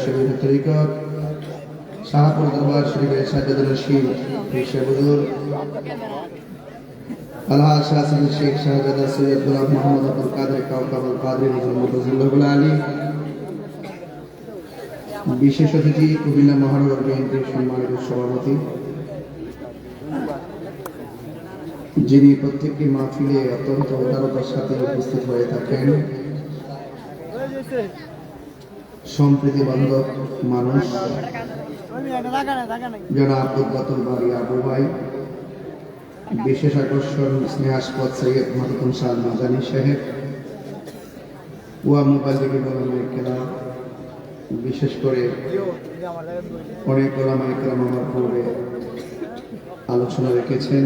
শরীফের তরিকত শাহপুর দরবার শরীফের সাজ্জাদুর রশিদ শেখ হুজুর আলহাজ শাহজাদ শেখ শাহজাদা সৈয়দ গোলাম মোহাম্মদ আব্দুল কাদের কাউকাবুল কাদরী হুজুর মুতাজিল্লাহুল আলী, বিশেষ অতিথি কুমিল্লা মহানগর বিএনপির সম্মানিত সভাপতি, যিনি প্রত্যেকটি মাহফিলে অত্যন্ত উদারতার সাথে উপস্থিত হয়ে থাকেন, সম্প্রীতি বান্ধব মানুষ জনাব উদ্বাতুল বাড়ি আবু ভাই, বিশেষ আকর্ষণ স্নেহাস্পদ সৈয়দ মাহতুম শাহ মাদানী সাহেব, ওয়া মুবাল্লিগিন ওলামায়ে কেরাম, বিশেষ করে অনেক ওলামায়ে কেরাম আমার পূর্বে আলোচনা রেখেছেন,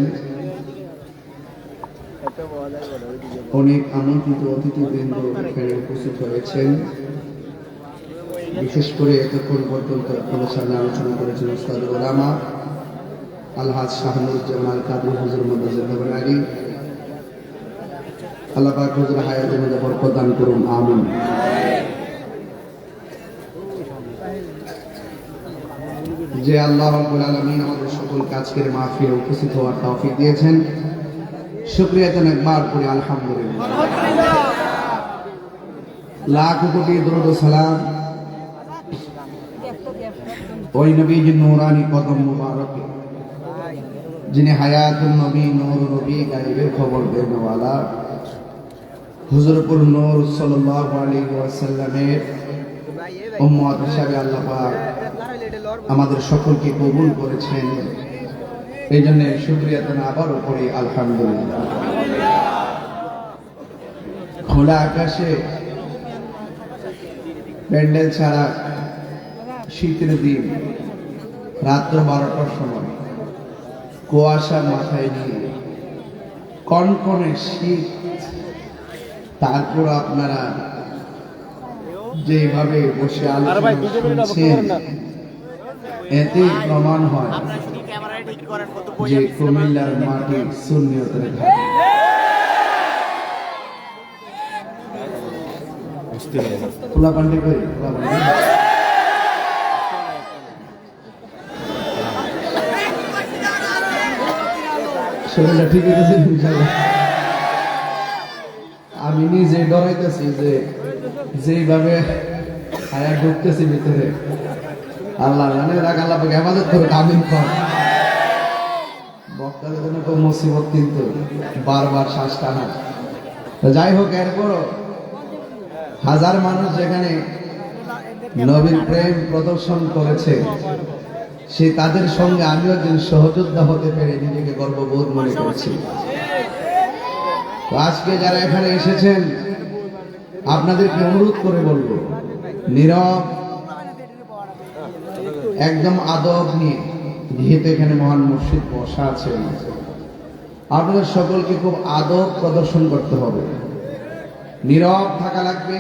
অনেক আমন্ত্রিত অতিথিবৃন্দ এখানে উপস্থিত হয়েছেন, বিশেষ করে এতক্ষণ পর্যন্ত আপনাদের সামনে আলোচনা করেছেন উস্তাদ ওলামা আলহাজ শাহনুজ্জামান কাদরী হুজুর মুতাজিল্লাহুল আলী। আল্লাহ পাক হুজুর হায়াতের মধ্যে বরকত দান করুন, আমিন। যে আল্লাহ রাব্বুল আলামিন আমাদের সকলকে আজকের মাহফিলে উপস্থিত হওয়ার তৌফিক দিয়েছেন, শুকরিয়া জানাই একবার করে আলহামদুলিল্লাহ। লাখ কোটি দরুদ ও সালাম ওই নবীর নূরানি কদম মুবারকে, যিনি হায়াতুন নবী, নূর নবী, গায়বের খবর দেনওয়ালা হুজুরপুর নূর সাল্লাল্লাহু আলাইহি ওয়াসাল্লামের উম্মত হিসেবে আল্লাহ পাক আমাদের সকলকে কবুল করেছেন। এই জন্য শুকরিয়া জানাই আবারও করি আলহামদুলিল্লাহ। খোলা আকাশে প্যান্ডেল ছাড়া শীতের দিন রাত্র 12টার সময় কুয়াশা মাথায় নিয়ে কনকনে শীত, তারপর আপনারা যেভাবে বসে আলোচনা শুনছেন, এতে প্রমাণ হয় যে কুমিল্লার মাটি সুন্নিয়তের ঘাট। খোলা পান্ডে করি শরীরটা ঠিক আছে ইনশাআল্লাহ। আমি নিজে ডরাইতেছি যে যেভাবে হায়া ঢুকতেছি ভিতরে, আল্লাহ জানে রাগ আল্লাহ পাক হেফাজত করুক, আমিন কর। বক্তাদের জন্য তো মুসিবত, কিন্তু বারবার শ্বাস টানা। যাই হোক, এরপরও হাজার মানুষ যেখানে নবীর প্রেম প্রদর্শন করেছে, সে তাদের সঙ্গে আমিও একজন সহযোদ্ধা হতে পেরে নিজেকে গর্ববোধ মনে করছি। আজকে যারা এখানে এসেছেন, আপনাদেরকে অনুরোধ করে বলবো, নীরব একদম আদব নিয়ে, যেহেতু এখানে মহান মুর্শিদ বসা আছে, আপনাদের সকলকে খুব আদব প্রদর্শন করতে হবে, নীরব থাকা লাগবে।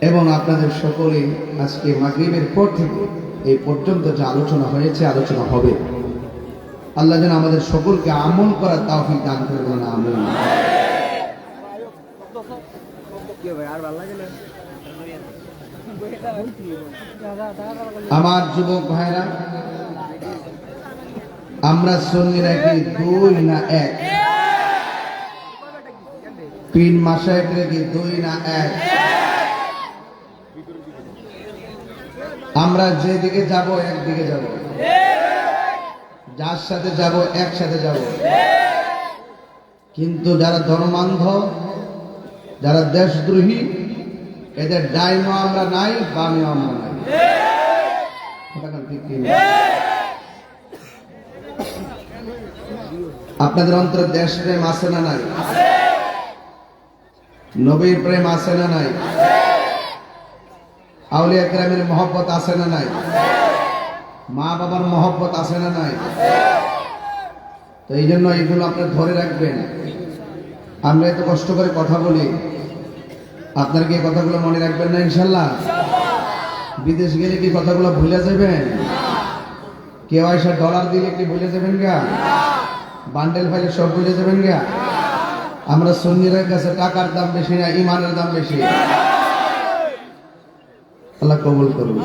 এবং আপনাদের সকলে আজকে মাগরিবের পর থেকে এই পর্যন্ত যে আলোচনা হয়েছে, আলোচনা হবে, আল্লাহ যেন আমাদের সকলকে আমল করার তৌফিক দান করে দেন, আমিন। আমার যুবক ভাইরা, আমরা সুন্নিরা কি 2 না 1? পীর মাশায়েখরা কি 2 না 1? আমরা যেদিকে যাব একদিকে যাব, যার সাথে যাব একসাথে যাব। কিন্তু যারা ধর্মান্ধ, যারা দেশদ্রোহী, এদের ডাইনও আমরা নাই, বামেও আমরা নাই। আপনাদের অন্তরে দেশ প্রেম আছে না নাই? নবীর প্রেম আছে না নাই? আউলিয়া কেরামের মহব্বত আছে না নাই? মা বাবার মহব্বত আছে না নাই? তো এই জন্য এইগুলো আপনি ধরে রাখবেন। আমরা এত কষ্ট করে কথা বলি, আপনার কি কথাগুলো মনে রাখবেন না ইনশাল্লাহ? বিদেশ গেলে কি কথাগুলো ভুলে যাবেন? কেউ এসে ডলার দিলে কি ভুলে যাবেন গা? বান্ডেল ফাইলে সব ভুলে যাবেন গা? আমরা সুন্নিদের কাছে টাকার দাম বেশি না, ইমানের দাম বেশি। আল্লাহ কবুল করুন।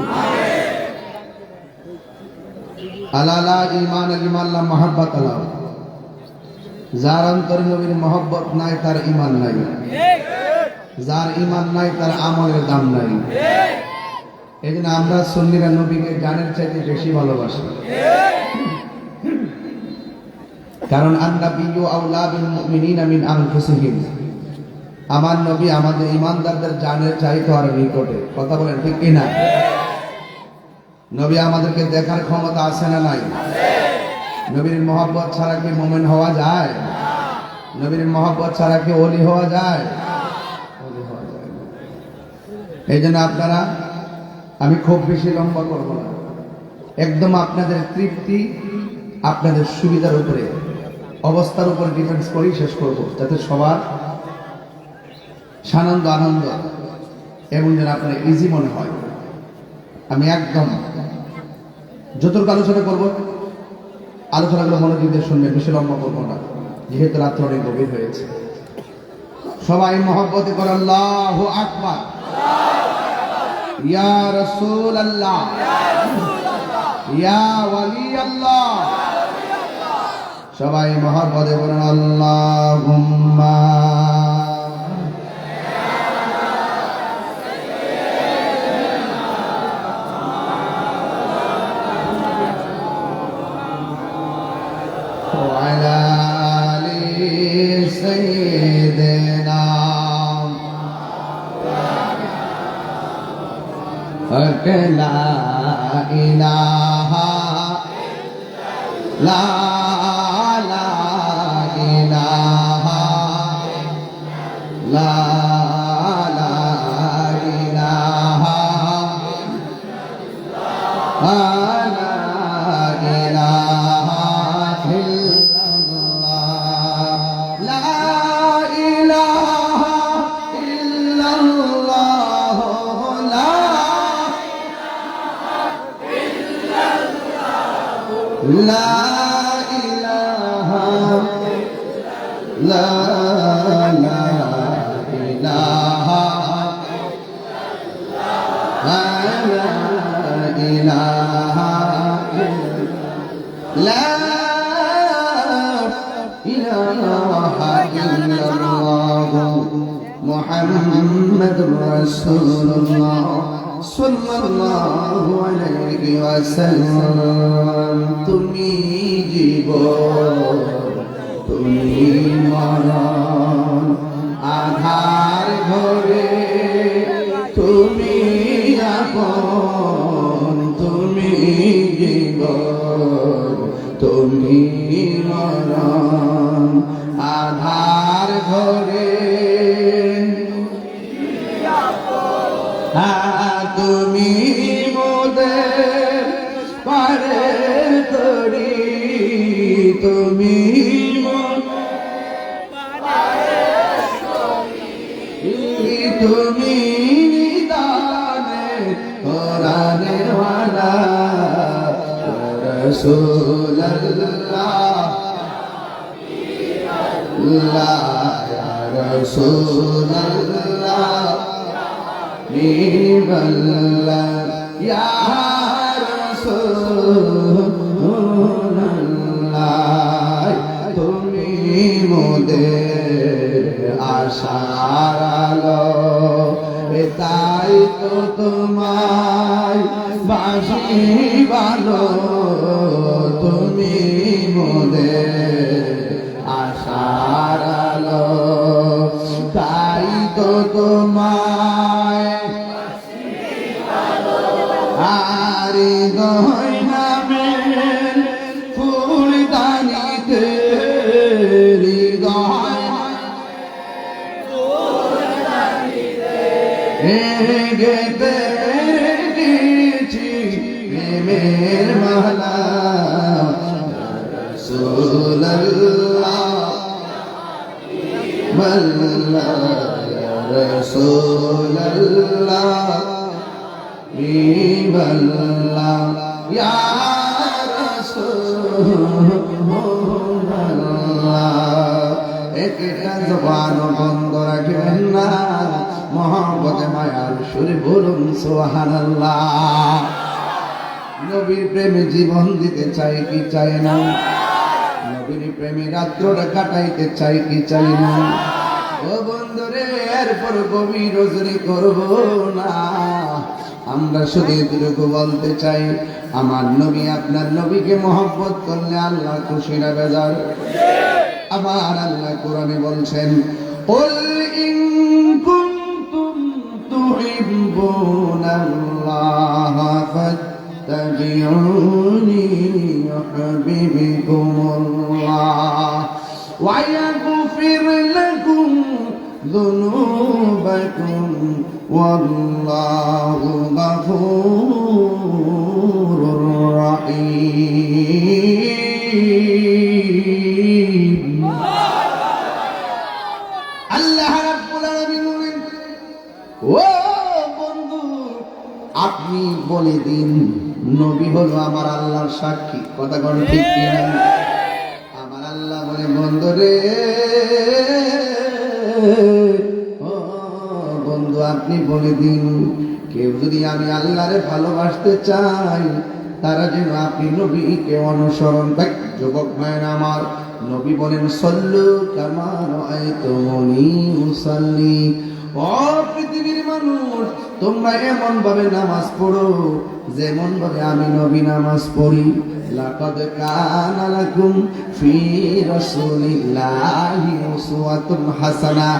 আলা লা ঈমান লিমান লা মুহাব্বাত আলা, যার অন্তরে নবীর মহব্বত নাই তার ঈমান নাই, যার ঈমান নাই তার আমলের দাম নাই। এই জন্য আমরা সুন্নিরা নবীকে জানের চাইতে বেশি ভালোবাসি, কারণ আন-নাবিয়্যু আওলা বিল মুমিনিনা মিন আনফুসিহিম, আমার নবী আমাদের ঈমানদারদের জানের চাইতে আরো নিকটে। কথা বলেন ঠিক কি না? নবী আমাদেরকে দেখার ক্ষমতা আছে না নাই? নবীর মহব্বত ছাড়া কি মুমিন হওয়া যায়? নবীর মহব্বত ছাড়া কি ওলি হওয়া যায়? ওলি হওয়া যায় না। এই জন্য আপনারা, আমি খুব বেশি লম্বা করব না, একদম আপনাদের তৃপ্তি, আপনাদের সুবিধার উপরে, অবস্থার উপরে ডিপেন্ডস করেই শেষ করব, যাতে সবার সানন্দ আনন্দ এবং যেন আপনার ইজি মনে হয়। আমি একদম যতটুকু আলোচনা করবো, আলোচনাগুলো মনোযোগ দিয়ে শুনবেন, বেশি লম্বা করবো না, যেহেতু রাত্র অনেক গভীর হয়েছে। সবাই মহব্বতে করে আল্লাহু আকবার, ইয়া রাসূলুল্লাহ, ইয়া ওয়ালি আল্লাহ। সবাই মহব্বতে করেন আল্লাহুম্মা وعلى آل سيدنا لا إله لا لا إله لا لا إله لا إله لا لا إله لا إله لا إله إلا الله محمد رسول الله صلى الله عليه وسلم। তুমি জীবন, তুমি মরণ, আধার ঘরে তুমি আপন, তুমি জীবন, তুমি মরণ, আধার ঘরে তুমি মোদের পারে তরি, তুমি তুমি দানে কোরআনের ওয়ালা রাসূলুল্লাহ লা রাসূলুল্লাহ নিবাল্লা ইয়া রাসূলুল্লাহ। তুমি মোদের আশার আলো, তাই তো তোমায় বাসি ভালো, তুমি মোদের আশার আলো, তাই তো তোমায় আরে গয়না মের ফুলদানিতে গেতে দিয়েছি প্রেমের মালা রাসূলুল্লাহ মাল্লা রাসূলুল্লাহ বিবাল্লা ইয়া রাসূলুল্লাহ। একটা জবান বন্ধ রাখবেন না, মহব্বতে মায়ার সুরে বলুন সুবহানাল্লাহ। নবীর প্রেমে জীবন দিতে চাই কি চাই না? নবীর প্রেমে রাত্রটা কাটাইতে চাই কি চাই না? ও বন্ধুরে, এরপর গভীর রজনী করব না। আমরা শুধু এটুকু বলতে চাই, আমার নবী আপনার নবীকে মহব্বত করলে আল্লাহ খুশি না বেজার? আমার আল্লাহ কোরআনে বলছেন, কুল ইন কুনতুম তুহিব্বুনাল্লাহ ফাত্তাবিউনি ইউহিব্বুকুমুল্লাহ ওয়া ইয়াগফির লাকুম যুনুবাকুম ওয়াল্লাহু গফুরুর রহিম। আল্লাহ রাব্বুল আলামিন বলেন, ও বন্ধু, আপনি বলে দিন নবী হলো আমার আল্লাহর সাক্ষী। কথা কোন ঠিক কি না? আমার আল্লাহ বলে, বন্ধুরে, ও বন্ধু, আপনি বলে দিন কেউ যদি আমি আল্লাহরে ভালোবাসতে চাই, তারা যেন আপনি নবীকে অনুসরণ করে। যুবক ভাইরা আমার, নবী বলেন, সল্লু কামা রাআইতুমুনি উসাল্লি। ও পৃথিবীর মানুষ, তোমরা এমন ভাবে নামাজ পড়ো যেমন ভাবে আমি নবী নামাজ পড়ি। লাকাদ কানা লাকুম ফি রাসূলিল্লাহি উসওয়াতুন হাসানা।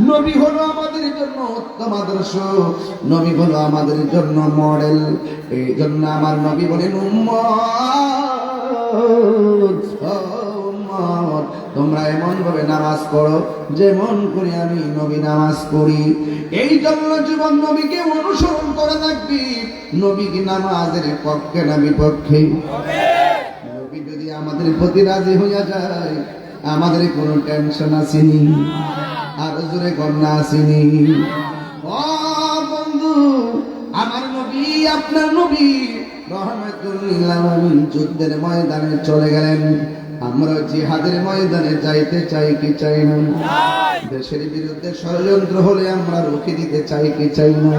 নবী হলো আমাদের জন্য উত্তম আদর্শ, নবী হলো আমাদের জন্য মডেল। এই জন্য আমার নবী বলেন, উম্মত, তোমরা এমন ভাবে নামাজ পড়ো যেমন করে আমি নবী নামাজ পড়ি। এই জন্য জীবন নবীকে অনুসরণ করা লাগবে। নবী কি নামাজের পক্ষে না বিপক্ষে? নবী যদি আমাদের প্রতি রাজি হইয়া যায়, আমাদের কোনো টেনশন আসেনি। আর জোরে কন্যা আসেনি। ও বন্ধু, আমার নবী, আপনার নবী রহমাতুল লিল আলামিন যুদ্ধের ময়দানে চলে গেলেন। আমরা জিহাদের ময়দানে যাইতে চাই কি চাই না? দেশের বিরুদ্ধে ষড়যন্ত্র হলে আমরা রুখে দিতে চাই কি চাই না?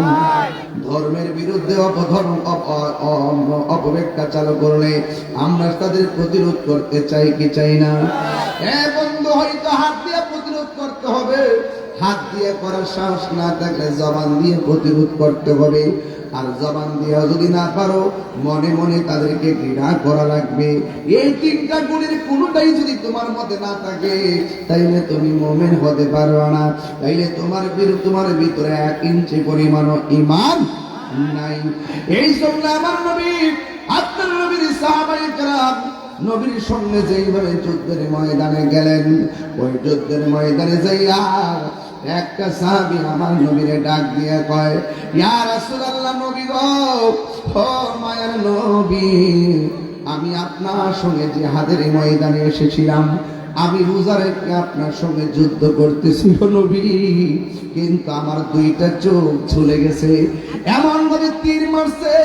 ধর্মের বিরুদ্ধে অপব্যাখ্যা চালু করলে আমরা তাদের প্রতিরোধ করতে চাই কি চাই না? বন্ধু, হয়তো হাত দিয়ে প্রতিরোধ করতে হবে। হাত দিয়ে করার সাহস না থাকলে জবান দিয়ে প্রতিরোধ করতে হবে। আর জবান দিয়ে যদি না পারো, মনে মনে তাদেরকে ঘৃণা করা লাগবে। এই তিনটা গুণের কোনোটাই যদি তোমার মধ্যে না থাকে, তাইলে তুমি মুমিন হতে পারবে না। তাইলে তোমার ভিতরে 1 ইঞ্চি পরিমাণ ঈমান নাই। এই জন্য আমার নবী, আপনার নবীর সাহাবায়ে কেরাম নবীর সঙ্গে যেইভাবে যুদ্ধের ময়দানে গেলেন, ওই যুদ্ধের ময়দানে যাইয়া একটা সাহাবী আমার নবীরে ডাক দিয়ে কয়, ইয়া রাসূলুল্লাহ, নবী গো, ও মায়ের নবী, আমি আপনার সঙ্গে জিহাদের ময়দানে এসেছিলাম। আমি রোজা রেখে আপনার সঙ্গে যুদ্ধ করতেছিল নবী, কিন্তু আমার 2টা চোখ ঝুলে গেছে। এমন ভাবে তীর মারছে,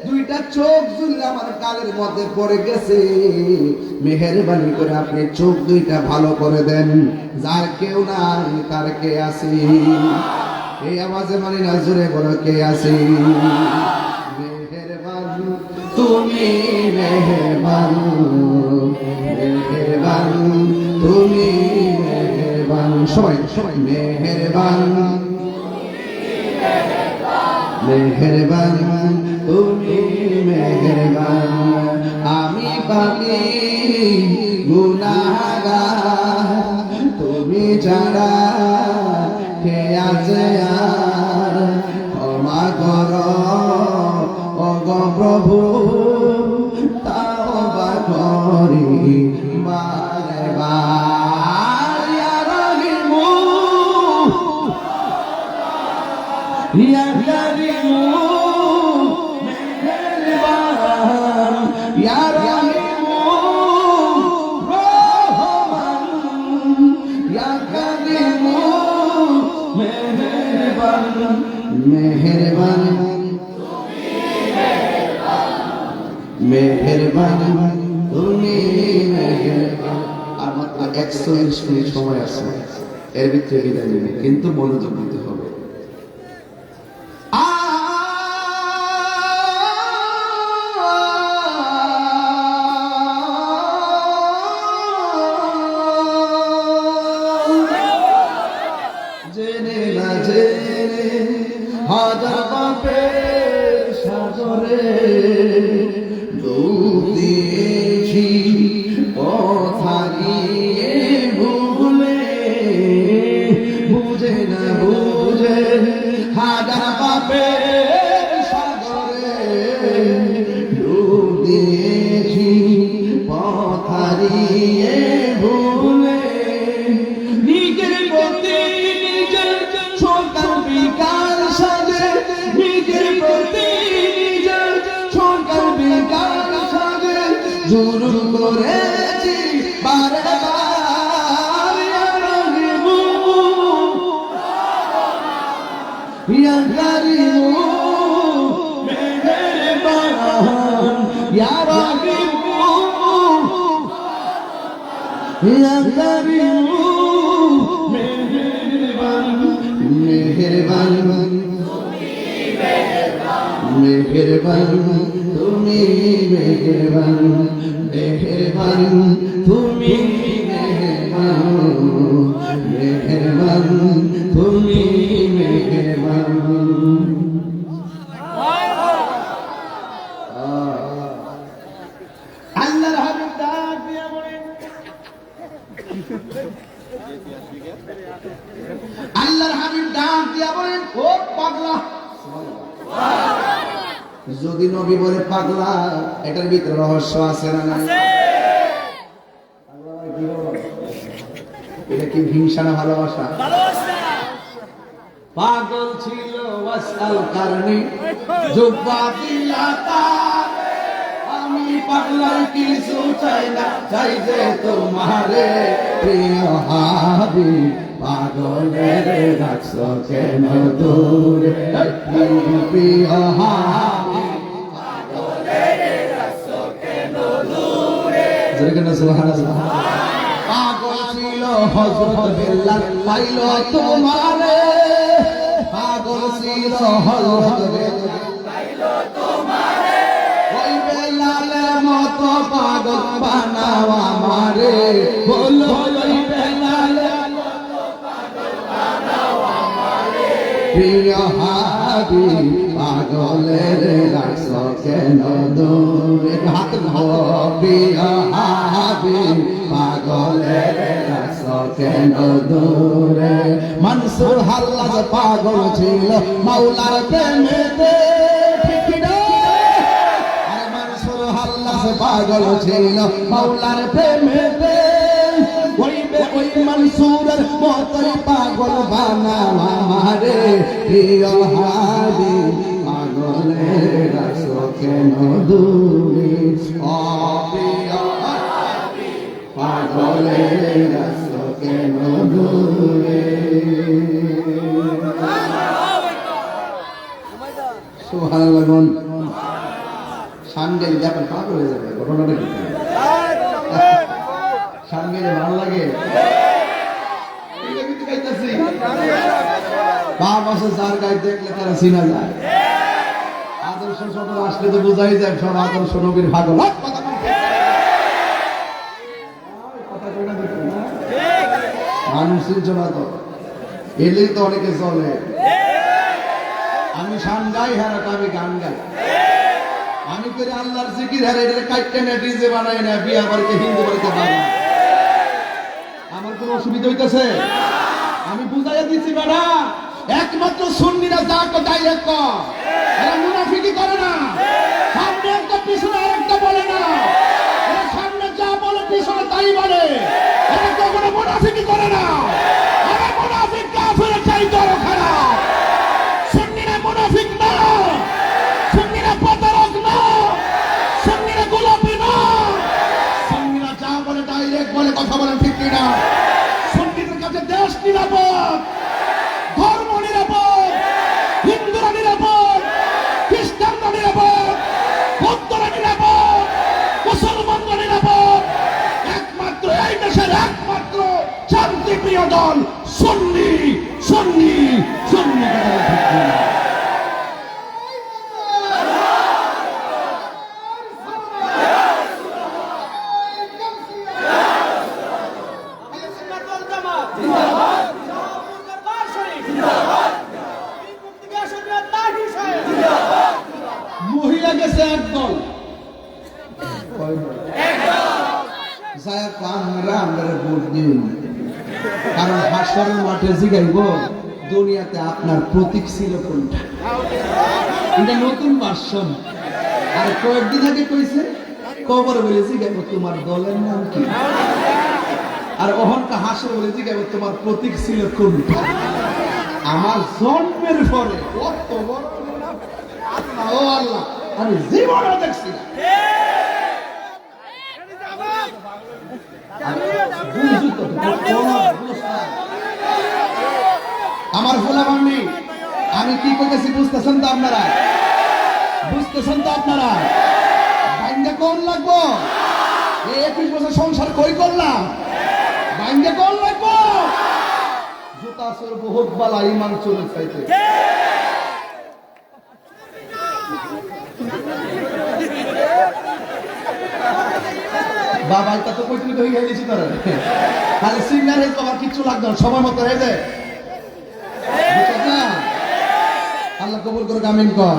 2টা চোখ ঝুলে আমার গালের মধ্যে পড়ে গেছে। মেহেরবানি করে আপনি চোখ 2টা ভালো করে দেন। যার কেউ নাই তার কে আছে? এই আওয়াজে মানে না, জোরে বলো, কে আছে? মেহেরবান তুমি, মেহেরবান, মেহেরবান তুমি, মেহেরবান। সবাই সবাই, মেহেরবান, মেহেরবান তুমি, মেহেরবান। আমি পাপী গুনাহগার, তুমি ছাড়া কে আছে আর? ক্ষমা করো ওগো প্রভু, তাওবা করি বারে বার। ইয়া রাহিমু, ইয়া কারিমু, মেহেরবান, ইয়া রাহিমু, রহমান, ইয়া কারিমু, মেহেরবান, মেহেরবান, মেহেরবান তুমি, মেহেরবান। আর মাত্র 120 মিনিট সময় আছে, এর ভিতরে বিদায় নেবে, কিন্তু মনোযোগ দিতে হবে। সাগরে ডুব দিয়েছি কথা গিয়ে ভুলে বুঝে না বুঝে হাজার পাপে সাগরে ডুব দিয়েছি কথা গিয়ে ভুলে নিজের প্রতি নিজের সকাল বিকাল সাজে নিজের প্রতি নিজের সকাল বিকাল সাজে জুলুম করেছি বারে বার ইয়া কারিমু মেহেরবান ইয়া রাহিমু ইয়া কারিমু মেহেরবান মেহেরবান তুমি মেহেরবান মেহেরবান তুমি মেহেরবান মেহেরবান তুমি মেহেরবান আল্লাহর হাবিব ডাক দিয়া বলেন আল্লাহর হাবিব ডাক দিয়া বলেন ও পাগলা যদি নবী বলে পাগলা এটার ভিতরে রহস্য আছে না না এটা কি হিংসা না ভালোবাসা পাগল ছিল ওয়াসাল কারণে জুব্বা দিলাতা আমি পাগলার কিছু চাই না চাই যে তোমারে প্রিয় হাবিব পাগলের রাখছো কেন দূরে প্রিয় হাবিব পাগলের রাখছো কেন দূরে জোরে সুবহানাল্লাহ পাগল ছিল হযরত বিল্লাল পাইল তোমারে পাগল ছিল হযরত বিল্লাল পাইল তোমারে ওই বেলালের মতো পাগল বানাও আমারে বলো ওই বেলালের মতো পাগল বানাও আমারে প্রিয় হাবিব পাগলের রাখছো কেন দূরে হাত ধরো প্রিয় হাবিব পাগলের রাখছো কেন দূরে মনসুর হাল্লাজ পাগল ছিল মাওলার প্রেমেতে পাগল ছিল মাওলার প্রেমেতে ওই মনসুরের মতোই পাগল বানাও আমারে প্রিয় হাবিব পাগলের রাখছো কেন দূরে ও প্রিয় হাবিব পাগলের রাখছো কেন দূরে সুবহানাল্লাহ সামনে দেখেন পাগল হয়ে যাবে ঘটনাটা কি সামনে ভালো লাগে যার গায়ে দেখলে তারা চিনা যায় আদর্শ সফর আসলে তো বোঝাই যায় সব আদর্শ নবীর পাগল মানুষ চিনছনা তো এলেই তো অনেকে চলে আমি শান গাই হ্যাঁ আমি গান গাই আমি করে আল্লাহর জিকির হারে এটা কাটতে না ডিজে বানাই না বিয়া বাড়িতে হিন্দু বাড়িতে বানাই আমার কোনো অসুবিধা হইতেছে আমি বুঝাইয়া দিচ্ছি বেটা একমাত্র সুন্নিরা যা কো ডাইরেক্ট কর এরা মুনাফিকি করে না সামনে একটা পিছনে আরেকটা বলে না এরা সামনে যা বলে পিছনে তাই বলে এরা কখনো মুনাফিকি করে না এরা মুনাফিক কাফের চাইতে আরো খারাপ সুন্নিরা মুনাফিক না সুন্নিরা প্রতারক না সুন্নিরা গোলাপী না সুন্নিরা যা বলে ডাইরেক্ট বলে কথা বলেন ঠিক কিনা সুন্নিদের কাছে দেশ নিরাপদ ধর্ম নিরাপদ হিন্দুরা নিরাপদ খ্রিস্টানরা নিরাপদ বৌদ্ধরা নিরাপদ মুসলমানরা নিরাপদ একমাত্র এই দেশের একমাত্র শান্তিপ্রিয় দল সুন্নি সুন্নি সুন্নি মহিলা গেছে একদল, আমরা ভোট দিন, কারণ হাসরের মাঠে জিগাইব দুনিয়াতে আপনার প্রতীক ছিল কোনটা। এটা নতুন ভার্সন। আর কয়েকদিন আগে কইছে কবর বলে জিগাইব তোমার দলের নাম কি, আর অহংকার হাসর বলে জিগাইব তোমার প্রতীক ছিল কোনটা। আমার জন্মের পরে কত বড় আল্লাহ, ও আল্লাহ, আমি জীবনে দেখছি না। আমার ফোলাবান্নি, আমি কি করতেছি বুঝতেছেন তো আপনারা? বুঝতেছেন তো আপনারা? বাইন্দে কোন লাগবো? এই 21 বছর সংসার কই করলাম, বাইন্দে কোন লাগবো? জুতা সর বহুত বালা ইমান চলে চাইতে। বাবা এটা তো কইতে হয়ে গেছি তারা, খালি সিঙ্গার হয়ে তোমার কিচ্ছু লাগবে না, সময় মতো হয়ে যায়। আল্লাহ কবুল করে, আমিন কর।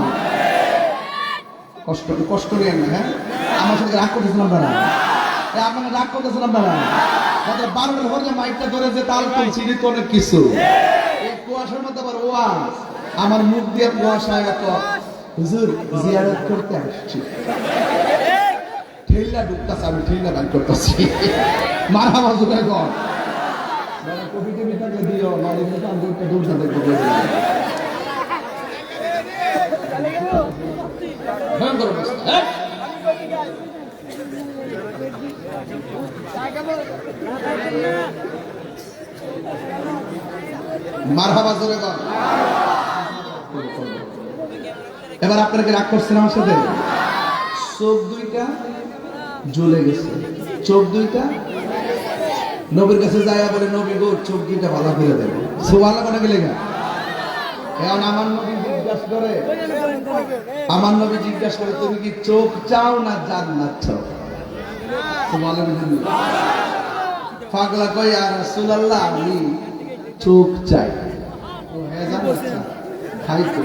কষ্ট কষ্ট নিয়ে না, হ্যাঁ আমার সাথে রাগ করতেছেন আপনারা, আপনারা রাগ করতেছেন আপনারা। 12টার হলে মাইকটা ধরে যে তাল তুলছি, তো অনেক কিছু। এই কুয়াশার মধ্যে আবার ওয়াজ, আমার মুখ দিয়ে কুয়াশা এত, হুজুর জিয়ারত করতে আসছি, ঠেল্লা ঢুকতেছে, আমি ঠেল্লা গান করতেছি। মারহাবা জোরে কর, কবি টবি থাকলে দিও, মালিক আন্দোলনটা দূর থাকবে। ভয়ঙ্কর অবস্থা। মারহাবা জোরে কর। এবার আপনারা কি রাগ করছেন আমার সাথে? চোখ দুইটা জ্বলে গেছে, চোখ দুইটা নবীর কাছে যায় বলে, নবী গো চোখ দুইটা ভালো করে দেবে। সুবহানাল্লাহ কোনে গেলে গা? এখন আমার নবী জিজ্ঞাসা করে, আমার নবী জিজ্ঞাসা করে তুমি কি চোখ চাও না জান্নাত চাও? সুবহানাল্লাহ। পাগলা কই ইয়া রাসূলুল্লাহ আমি চোখ চাই। ও হ্যাঁ জান্নাত চাই, খাই তো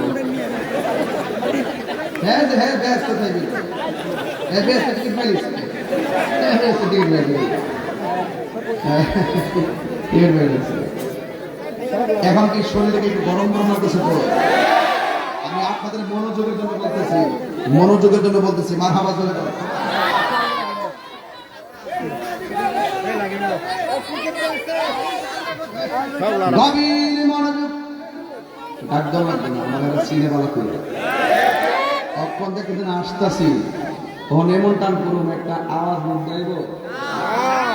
হ্যাঁ হ্যাঁ ব্যস্ত থাকবি, হ্যাঁ ব্যস্ত কি পাইলিস, হ্যাঁ ব্যস্ত দিন লাগে, এখন কি শরীরে একটু গরম গরম লাগতেছে তো? আমি আপনাদের মনোযোগের জন্য বলতেছি, মনোযোগের জন্য বলতেছি। মারহাবা জোরে কর। গভীর মনোযোগ, একদম লাগবে না, আমার চিনে ভালো করে অক্ষণ থেকে দিন আসতেছি, তখন এমন টান করুন একটা আওয়াজ মুখ দেব,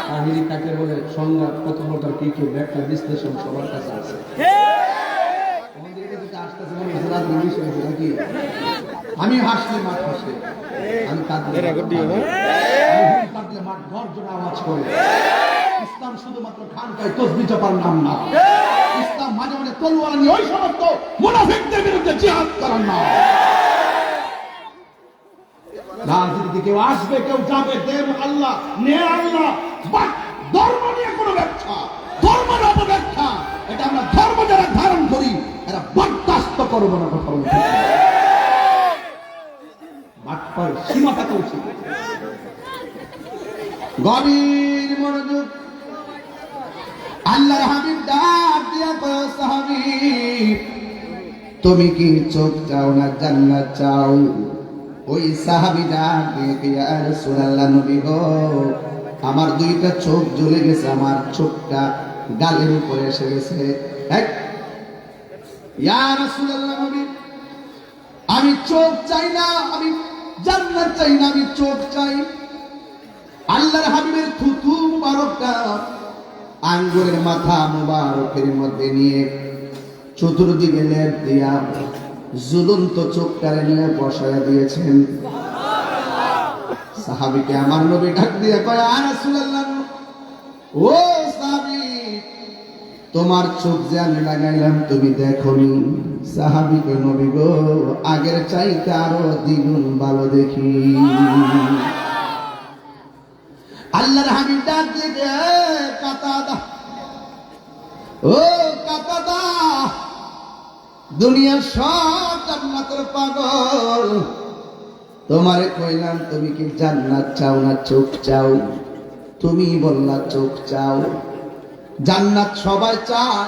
কাহিনী কাকে বলে, সংজ্ঞা কত প্রকার কি কি ব্যাখ্যা বিশ্লেষণ সবার কাছে আছে। আমি হাসলে মাঠ হাসে, আমি কাঁদলে মাঠ গর্জন আওয়াজ করে। ইসলাম শুধুমাত্র খানকায় তসবিহ জপার নাম না, ইসলাম মাঝে মাঝে তলোয়ার নিয়ে ওই সমস্ত মুনাফিকদের বিরুদ্ধে জিহাদ করার নাম। রাজনীতি কেউ আসবে কেউ যাবে, দেব আল্লাহ নে আল্লাহ, ধর্ম নিয়ে কোনো ব্যাখ্যা, ধর্মের অপব্যাখ্যা, এটা আমরা ধর্ম যারা ধারণ করি এরা বরদাস্ত করবো না। কথা বলতে সীমাটা করছি। গভীর মনোযোগ। আল্লাহর হাবিব ডাক দিয়া কয়, সাহাবী তুমি কি চোখ চাও না জান্নাত চাও? ওই সাহাবী ডাক দিয়ে ইয়া রাসূলুল্লাহ, নবী গো আমার দুইটা চোখ জ্বলে গেছে, আমার চোখটা গালের উপরে এসে গেছে। ইয়া রাসূলুল্লাহ নবী, আমি চোখ চাই না, আমি জান্নাত চাই না, আমি চোখ চাই। আল্লাহর হাবিবের থুতু মুবারকটা আঙ্গুরের মাথা মুবারকের মধ্যে নিয়ে চতুর্দিকে লেপ দিয়া ঝুলন্ত চোখটারে নিয়ে বসায় দিয়েছেন। সাহাবীকে আমার নবী ডাক দিয়ে কয়, ইয়া রাসূলুল্লাহ, ও সাহাবী তোমার চোখ যে আমি লাগাইলাম তুমি দেখোনি? সাহাবীকে, নবী গো আগের চাইতে আরো দ্বিগুণ ভালো দেখি। আল্লাহর হাবিব ডাক দিয়ে, কাতাদা, ও কাতাদা, দুনিয়ার সব জান্নাতের পাগল তোমারে কইলাম তুমি কি জান্নাত চাও না চোখ চাও? তুমি বললা চোখ চাও। জান্নাত সবাই চায়,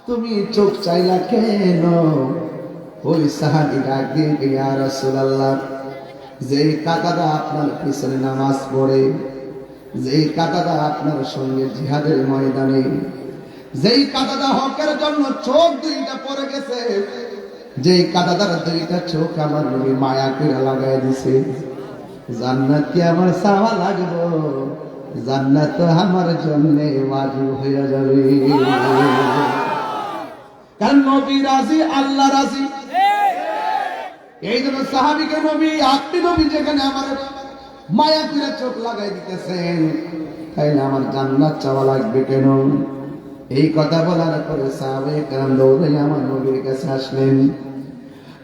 তুমি চোখ চাইলা কেন? ওই সাহাবী ডাক দিয়ে ইয়া রাসূলুল্লাহ, যেই কাকাদা আপনার পিছনে নামাজ পড়ে, যেই কাকাদা আপনার সঙ্গে জিহাদের ময়দানে, যেই কাকাদা হকের জন্য চোখ দুইটা পড়ে গেছে, যেই কাদাদার দুইটা চোখ আমার নবী মায়া করে লাগাই দিছে, জান্নাত কি আমার চাওয়া লাগবো? জান্নাত তো আমার জন্য ওয়াজিব হয়ে যাবে। কারণ নবী রাজি, আল্লাহ রাজি। এই জন্য সাহাবীকে নবী, আপনি নবী যেখানে আমার মায়া করে চোখ লাগাই দিতেছেন, তাইলে আমার জান্নাত চাওয়া লাগবে কেন? এই কথা বলার পরে সাহাবায়ে কেরাম দৌড়ে আমার নবীর কাছে আসলেন।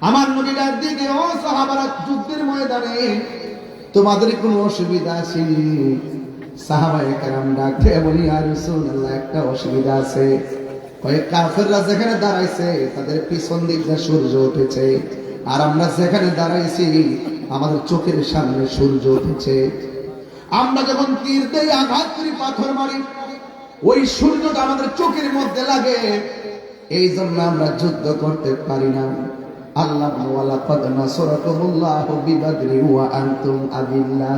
আমার নবী ডাক দিয়ে, ও সাহাবারা, যুদ্ধের ময়দানে তোমাদের কোনো অসুবিধা আছে? সাহাবায়ে কেরাম ডাক দিয়ে বলি, ইয়া রাসূলুল্লাহ, একটা অসুবিধা আছে। কয়েক কাফেররা যেখানে দাঁড়াইছে তাদের পিছন দিক দিয়ে সূর্য উঠেছে, আর আমরা যেখানে দাঁড়াইছি আমাদের চোখের সামনে সূর্য উঠেছে। আমরা যখন তীর দেই, আঘাত করি, পাথর মারি, ওই সূর্যটা আমাদের চোখের মধ্যে লাগে, এই জন্য আমরা যুদ্ধ করতে পারি না। আল্লাহ ওয়ালা কাদ নাসরাকুমুল্লাহু বিবাদরি ওয়া আনতুম আযিল্লাহ।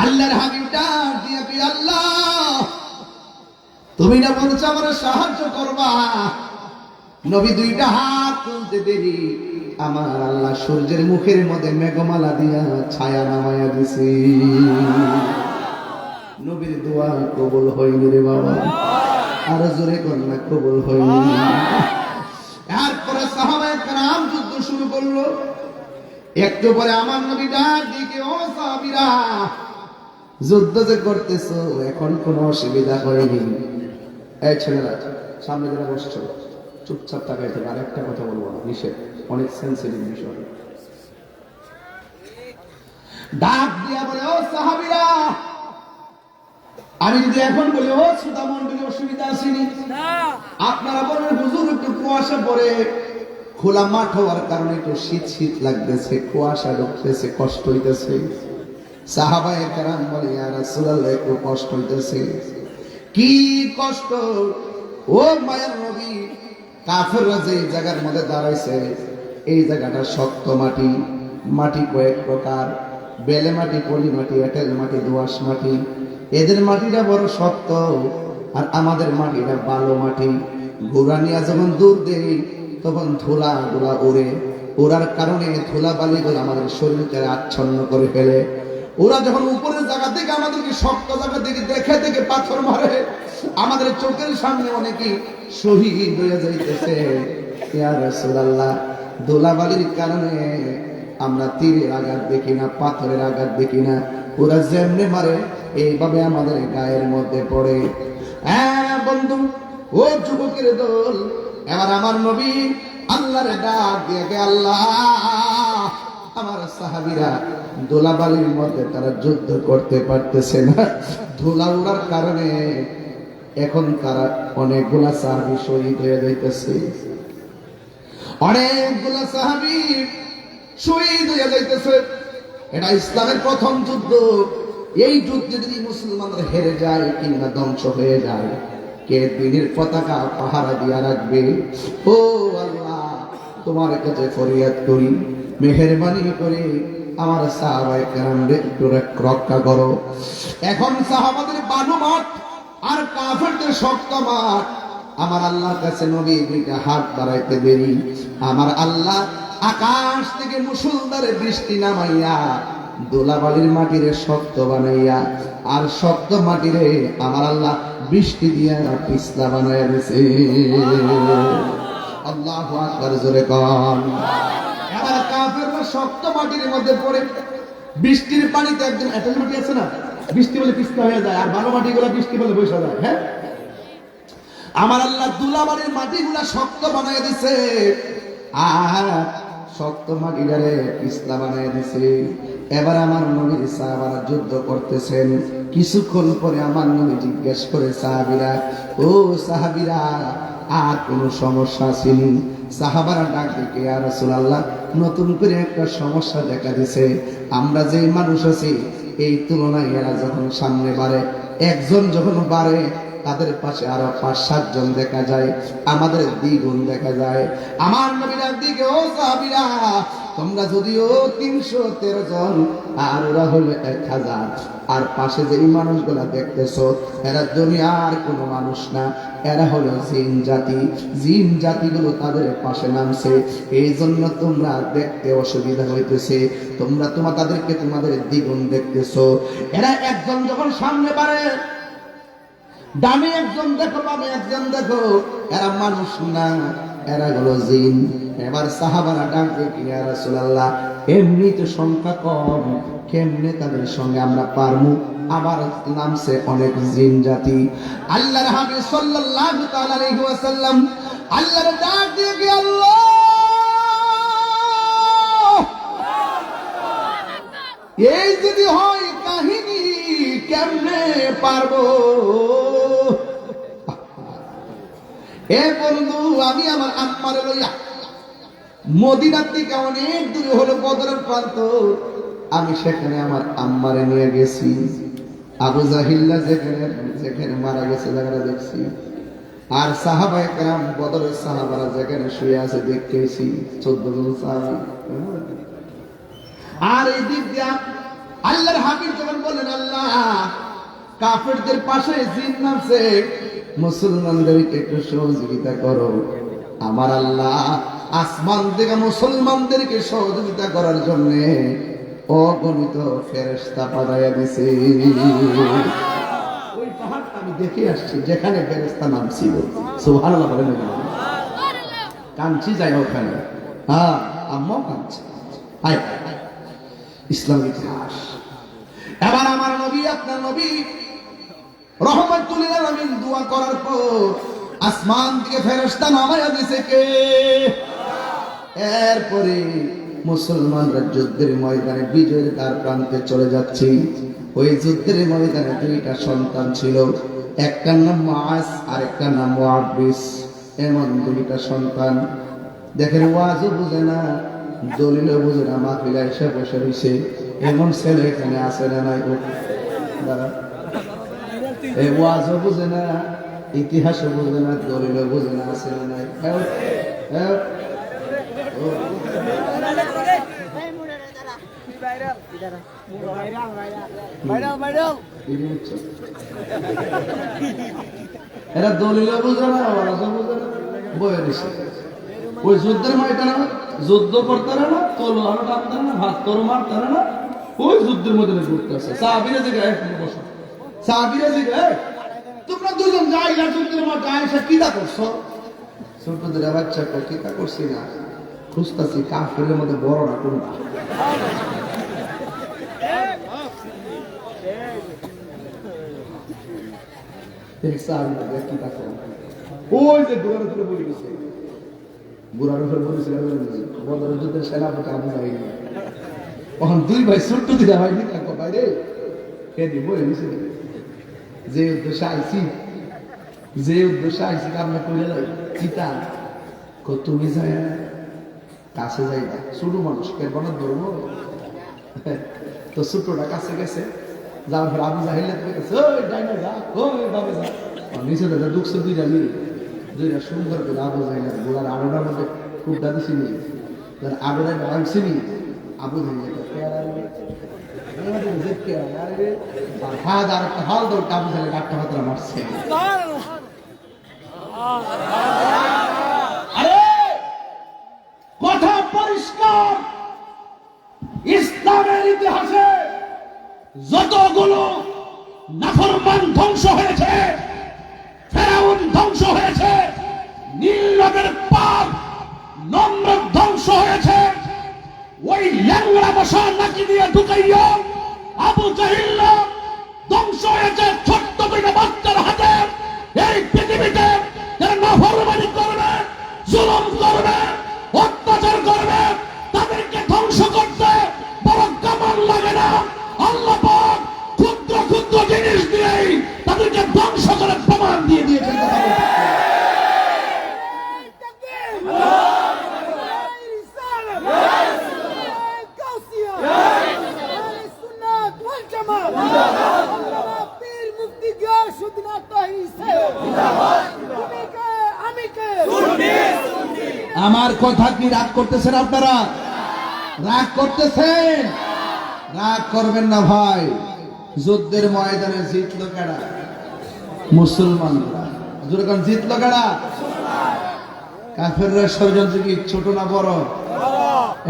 আল্লাহর হাবিব ডাক দিয়ে কি, আল্লাহ তুমি না বলছো আমার সাহায্য করবা? নবী দুইটা হাত তুলতে দেরি, আমার আল্লাহ সূর্যের মুখের মধ্যে মেঘমালা দিয়া ছায়া নামায়া দিছে। নবীর দোয়া কবুল হয়নি রে বাবা, আর জোরে কন্যা কবুল হয়নি। এরপরে সাহাবায়ে কেরাম যুদ্ধ শুরু করলো। একটু পরে আমার নবী ডাক দিকে, ও সাহাবীরা, যুদ্ধ যে করতেছো এখন কোনো অসুবিধা হয়নি। এই ছেলেরা, সামনে যারা বসছো চুপচাপ তাকাই থেকে, আর একটা কথা বলবো না, নিষেধ, অনেক সেন্সিটিভ বিষয়। ডাক দিয়া বলে, ও সাহাবীরা, আমি যদি এখন বলি, ও শ্রোতা মণ্ডলী, অসুবিধা আসেনি? আপনারা বলেন হুজুর একটু কুয়াশা পড়ে, খোলা মাঠ হওয়ার কারণে একটু শীত শীত লাগতেছে, কুয়াশা ঢুকতেছে, কষ্ট হইতেছে। সাহাবায়ে কেরাম বলে, ইয়া রাসূলুল্লাহ, একটু কষ্ট হইতেছে। কি কষ্ট? ও মায়ার নবী, কাফেররা যে জায়গার মধ্যে দাঁড়াইছে, এই জায়গাটা শক্ত মাটি, মাটি কয়েক প্রকার, বেলে মাটি, পলি মাটি, এঁটেল মাটি, দোআঁশ মাটি। এদের মাটিটা বড় শক্ত, আর আমাদের মাটিটা বালো মাটি। ঘোড়া নিয়ে যখন দূর দেই তখন ধুলা গুলা ওড়ে, ওড়ার কারণে ধুলা বালিগুলো আমাদের শরীরকে আচ্ছন্ন করে ফেলে। ওরা যখন উপরের জায়গা থেকে আমাদেরকে শক্ত জায়গা থেকে দেখে দেখে পাথর মারে, আমাদের চোখের সামনে অনেকেই শহীদ হয়ে যাইতেছে। ইয়া রাসূলুল্লাহ, ধুলাবালির কারণে আমরা তীরের আঘাত দেখি না, পাথরের আঘাত দেখি না, ওরা যেমনে মারে এইভাবে আমাদের গায়ের মধ্যে পড়ে। হ্যাঁ বন্ধু, ও যুবকের দল, এবার আমার নবী আল্লাহর ডাক দিয়ে, আল্লাহ, আমার সাহাবীরা ধুলাবালির মধ্যে তারা যুদ্ধ করতে পারতেছে না, ধুলা উড়ার কারণে এখন তারা অনেকগুলা সাহাবী শহীদ হয়ে যাইতেছে, অনেকগুলা সাহাবী শহীদ হয়ে যাইতেছে। এটা ইসলামের প্রথম যুদ্ধ। এই যুদ্ধে যদি মুসলমানরা হেরে যায় কিংবা ধ্বংস হয়ে যায়, কে দিনের পতাকা পাহারা দিয়া রাখবে? ও আল্লাহ, তোমার কাছে ফরিয়াদ করি, মেহেরবানি করে আমার সাহাবায়ে কেরামকে একটু রক্ষা করো। এখন সাহাবাদের বালু মাঠ আর কাফেরদের শক্ত মাঠ। আমার আল্লাহর কাছে নবী দুইটা হাত বাড়াইতে দেরি, আমার আল্লাহ আকাশ থেকে মুষলধারে বৃষ্টি নামাইয়া দোলাবালির মাটিরে শক্ত বানাইয়া, আর শক্ত মাটিরে আমার আল্লাহ বৃষ্টি দিয়া পিছলা বানাইয়া দিয়েছে। আল্লাহু আকবার, জোরে কন। এবার কাফেররা শক্ত মাটির মধ্যে পড়ে, বৃষ্টির পানিতে একদম এঁটেল মাটি আছে না, বৃষ্টি বলে পিছলা হয়ে যায়, আর ভালো মাটিগুলো বৃষ্টি বলে বসে যায়। হ্যাঁ, আমার আল্লাহ দুলাবাড়ির মাটিগুলা শক্ত বানায় দিছে, আর শক্ত মাটিটারে পিছলা বানায় দিছে। এবার আমার নবীর সাহাবারা যুদ্ধ করতেছেন। কিছুক্ষণ পরে আমার নবী জিজ্ঞেস করে, সাহাবীরা, ও সাহাবীরা, আর কোনো সমস্যা আসেনি? সাহাবারা ডাক দিকে, ইয়া রাসূলুল্লাহ, নতুন করে একটা সমস্যা দেখা দিছে। আমরা যেই মানুষ আছি এই তুলনায় এরা যখন সামনে বাড়ে, একজন যখন বাড়ে তাদের পাশে আরো 5-7 জন দেখা যায়, আমাদের দ্বিগুণ দেখা যায়। আমার নবীর দিকে, ও সাহাবীরা, তোমরা যদিও 313 জন আর ওরা হলো 1000, আর পাশে যে মানুষগুলা দেখতেছো এরা দুনিয়ার কোনো মানুষ না, এরা হলো জিন জাতি। জিন জাতিগুলো তাদের পাশে নামছে, এই জন্য তোমরা দেখতে অসুবিধা হইতেছে। তোমরা তাদেরকে তোমাদের দ্বিগুণ দেখতেছো। এরা একজন যখন সামনে বাড়ে, ডানে একজন দেখো, বামে একজন দেখো, এরা মানুষ না, এরা হলো জিন। এবার সাহাবারা ডাকবে, ইয়া রাসূলুল্লাহ, এমনি তো সংখ্যা কম, কেমনে তাদের সঙ্গে আমরা পারমু? আবার নামছে অনেক জিন জাতি। আল্লাহর হাবিব সাল্লাল্লাহু তাআলা আলাইহি ওয়াসাল্লাম আল্লাহর ডাক দিয়ে কি, আল্লাহ, এই যদি হয় কাহিনী, কেমনে পারবো? এ বন্ধু, আমি আমার আম্মারে লইয়া মদিনার থেকে অনেক দূরে হলো বদরের প্রান্ত, আমি সেখানে আমার আম্মারে নিয়ে গেছি। আবু জাহিল্লা যেখানে মারা গেছে জায়গাটা দেখছি, আর সাহাবায়ে কেরাম বদরের সাহাবারা যেখানে শুয়ে আছে দেখতেছি, 14 জন সাহাবী। আর এই দিক দিয়া আল্লাহর হাবিব যখন বলেন, আল্লাহ, কাফেরদের পাশে জিন নামছে, মুসলমানদেরকে একটু সহযোগিতা করো। আমার আল্লাহ আসমান থেকে মুসলমানদেরকে সহযোগিতা করার জন্য অগণিত ফেরেশতা পাঠাইয়া দিছে। ওই পাহাড়টা আমি দেখে আসছি যেখানে ফেরেশতা নামছিল। সুবহানাল্লাহ বলেন না? কাঁদছি যাই ওখানে, হ্যাঁ, আম্মাও কাঁদছে। ইসলামের ইতিহাস। এবার আমার নবী, আপনার নবী রহমাতুল লিল আলামিন দোয়া করার পর আসমান থেকে ফেরেশতা নামায়া দিয়েছে কে? এরপরে মুসলমানরা যুদ্ধের ময়দানে বিজয়ের দ্বার প্রান্তে চলে যাচ্ছে। ওই যুদ্ধের ময়দানে 2টা সন্তান ছিল, একটার নাম মুআজ আর একটার নাম মুআব্বিস। এমন 2টা সন্তান, দেখেন ওয়াজও বুঝে না, দলিলও বুঝে না, মাহফিলে এসে বসে রয়েছে। এমন ছেলে এখানে আছে না নাই? এই ওয়াজও বুঝে না, ইতিহাসও বুঝে না, দলিলও বুঝে না, আছে না নাই? এরা দলিলও বুঝে না, ওয়াজও বুঝে না, বয়ে দিছে। ওই যুদ্ধের ময়দানে যুদ্ধ করতে না, তলোয়ার টানতে না, ভাত তরু মারতে না, ওই যুদ্ধের মধ্যে ঘুরতেছে। সাহাবীরা জিজ্ঞাসা, এখানে বসো, সাহাবীরা জিজ্ঞাসা, তোমরা দুজন যাইলা যুদ্ধের মধ্যে আয়েশা কিটা করছো? ছোট দুটা বাচ্চা কো, কিটা করছি না, খুঁজতাছি কাফেরের মধ্যে বড়টা কোনটা। ওই যে ঘোড়ার উপরে বলে গেছে, ঘোড়ার উপরে বলেছিল বদরের যুদ্ধের সেনাপতি আবু জাহিল। তখন 2 ভাই ছোট্ট দিদা ভাই নিকা বাইরে খেয়ে বলে গেছে, যে উদ্দেশ্যে আইসি আমরা করে যাই চিতা, তুমি যাই কাছে যাইবা, ছোট মানুষ কেরবানা ধরবো। তো ছোটটা কাছে গেছে, যাওয়ার পর আবু জাহিল গেছে, ওই ডাইনা যা, ওই বাবা যা, নিচে দাদা ঢুকছে 2টা মিলে, 2টা সুন্দর করে আবু জাহিল গোলার আড়ার মধ্যে খুবটা দিছি নি, আড়ার ভাঙছি নি, আবু জাহিল হাল দৌড় আবু জাহিল 8টা হাতরা মারছে। কথা পরিষ্কার, ইসলামের ইতিহাসে যতগুলো নাফরমান ধ্বংস হয়েছে, ফেরাউন ধ্বংস হয়েছে, নীল নদের পার নমরুদ ধ্বংস হয়েছে, ওই ল্যাংড়া বসা নাকি দিয়ে ঢুকাইয়া আবু জাহিল ধ্বংস হয়েছে ছোট্ট 2টা বাচ্চার হাতে। এই পৃথিবীতে যারা নাফরমানি করবে, জুলুম করবে, অত্যাচার করবে, তাদেরকে ধ্বংস করতে বড় কামান লাগে না। আল্লাহ পাক ক্ষুদ্র ক্ষুদ্র জিনিস দিয়েই তাদেরকে ধ্বংস করে প্রমাণ দিয়ে দিয়েছেন। আমার কথা কি রাগ করতেছেন আপনারা? রাগ করতেছেন? রাগ করবেন না ভাই। যুদ্ধের ময়দানে জিতলো কারা? মুসলমানরা। যখন জিতলো কারা? কাফেররা ষড়যন্ত্র কি ছোট না বড়?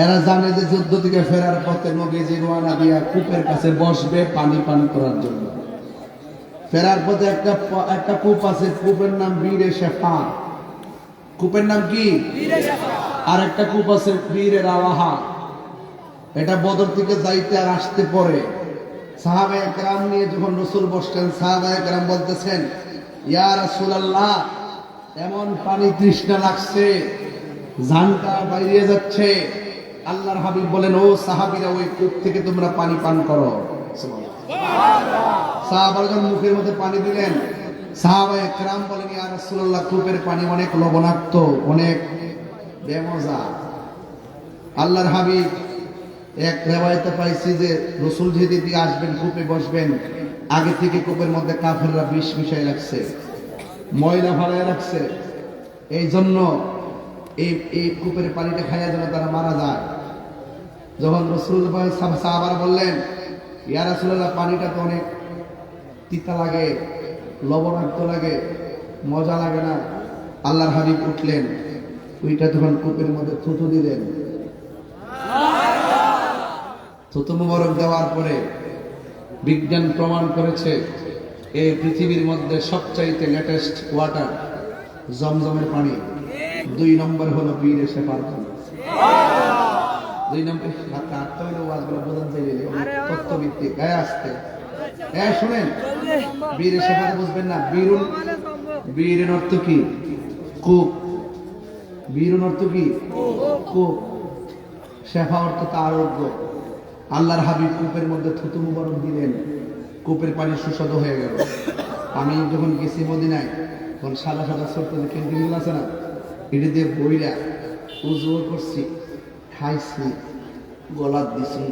এরা জানে যে যুদ্ধ থেকে ফেরার পথে নবীজি রওনা দিয়া কূপের কাছে বসবে পানি পান করার জন্য। ফেরার পথে একটা কূপ আছে, কূপের নাম বীরে শেফা। কূপের নাম কি? আর একটা কূপ আছে বীরে রাওয়াহা। এটা বদর থেকে যাইতে আর আসতে পরে সাহাবায়ে কেরাম নিয়ে যখন রাসূল বসতেন, সাহাবায়ে কেরাম বলতেছেন, ইয়া রাসূলুল্লাহ, এমন পানি তৃষ্ণা লাগছে, জানটা বাইরে যাচ্ছে। আল্লাহর হাবিব বলেন, ও সাহাবীরা, ওই কূপ থেকে তোমরা পানি পান করো। সাহাবারা যখন মুখের মধ্যে পানি দিলেন, সাহাবায়ে কেরাম বলেন, ইয়া রাসূলুল্লাহ, কূপের পানি অনেক লবণাক্ত, অনেক বেমজা। আল্লাহর হাবিব এক রিওয়ায়াতে পাইছি যে রাসূল যেদিকে আসবেন কূপে বসবেন, আগে থেকে কূপের মধ্যে কাফেররা বিষ মিশাই রাখছে, ময়লা ফালায় রাখছে। এই জন্য এই কূপের পানিটা খাইয়া যেন তারা মারা যায়। যখন রাসূলুল্লাহ সাহাবারা বললেন, ইয়া রাসূলুল্লাহ, পানিটা তো অনেক তিতা লাগে, লবণাক্ত লাগে, মজা লাগে না। আল্লাহর হাবিব উঠলেন, ওইটা তখন কূপের মধ্যে থুতু দিলেন। থুতু মুবারক দেওয়ার পরে বিজ্ঞান প্রমাণ করেছে এই পৃথিবীর মধ্যে সবচাইতে লেটেস্ট ওয়াটার জমজমের পানি। 2 নম্বর হলো বীরে শেফার পানি। 2 নম্বর তত্ত্বভিত্তিক। আসতে শুনেন, বীরে শেফার বুঝবেন না? বীরের অর্থ কি? কূপ। বীরের অর্থ কি? কূপ। শেফা অর্থ তা আরোগ্য। আল্লাহর হাবিব কূপের মধ্যে থুতু মুবারক দিলেন, কূপের পানি সুস্বাদু হয়ে গেল। আমি যখন গেছি মদিনায়, তখন সাদা সাদা ছোট্ট যে ক্যান্টিনগুলো আছে না, এটা দিয়ে বইরা উজু করছি, খাইছি, গলাত দিছি,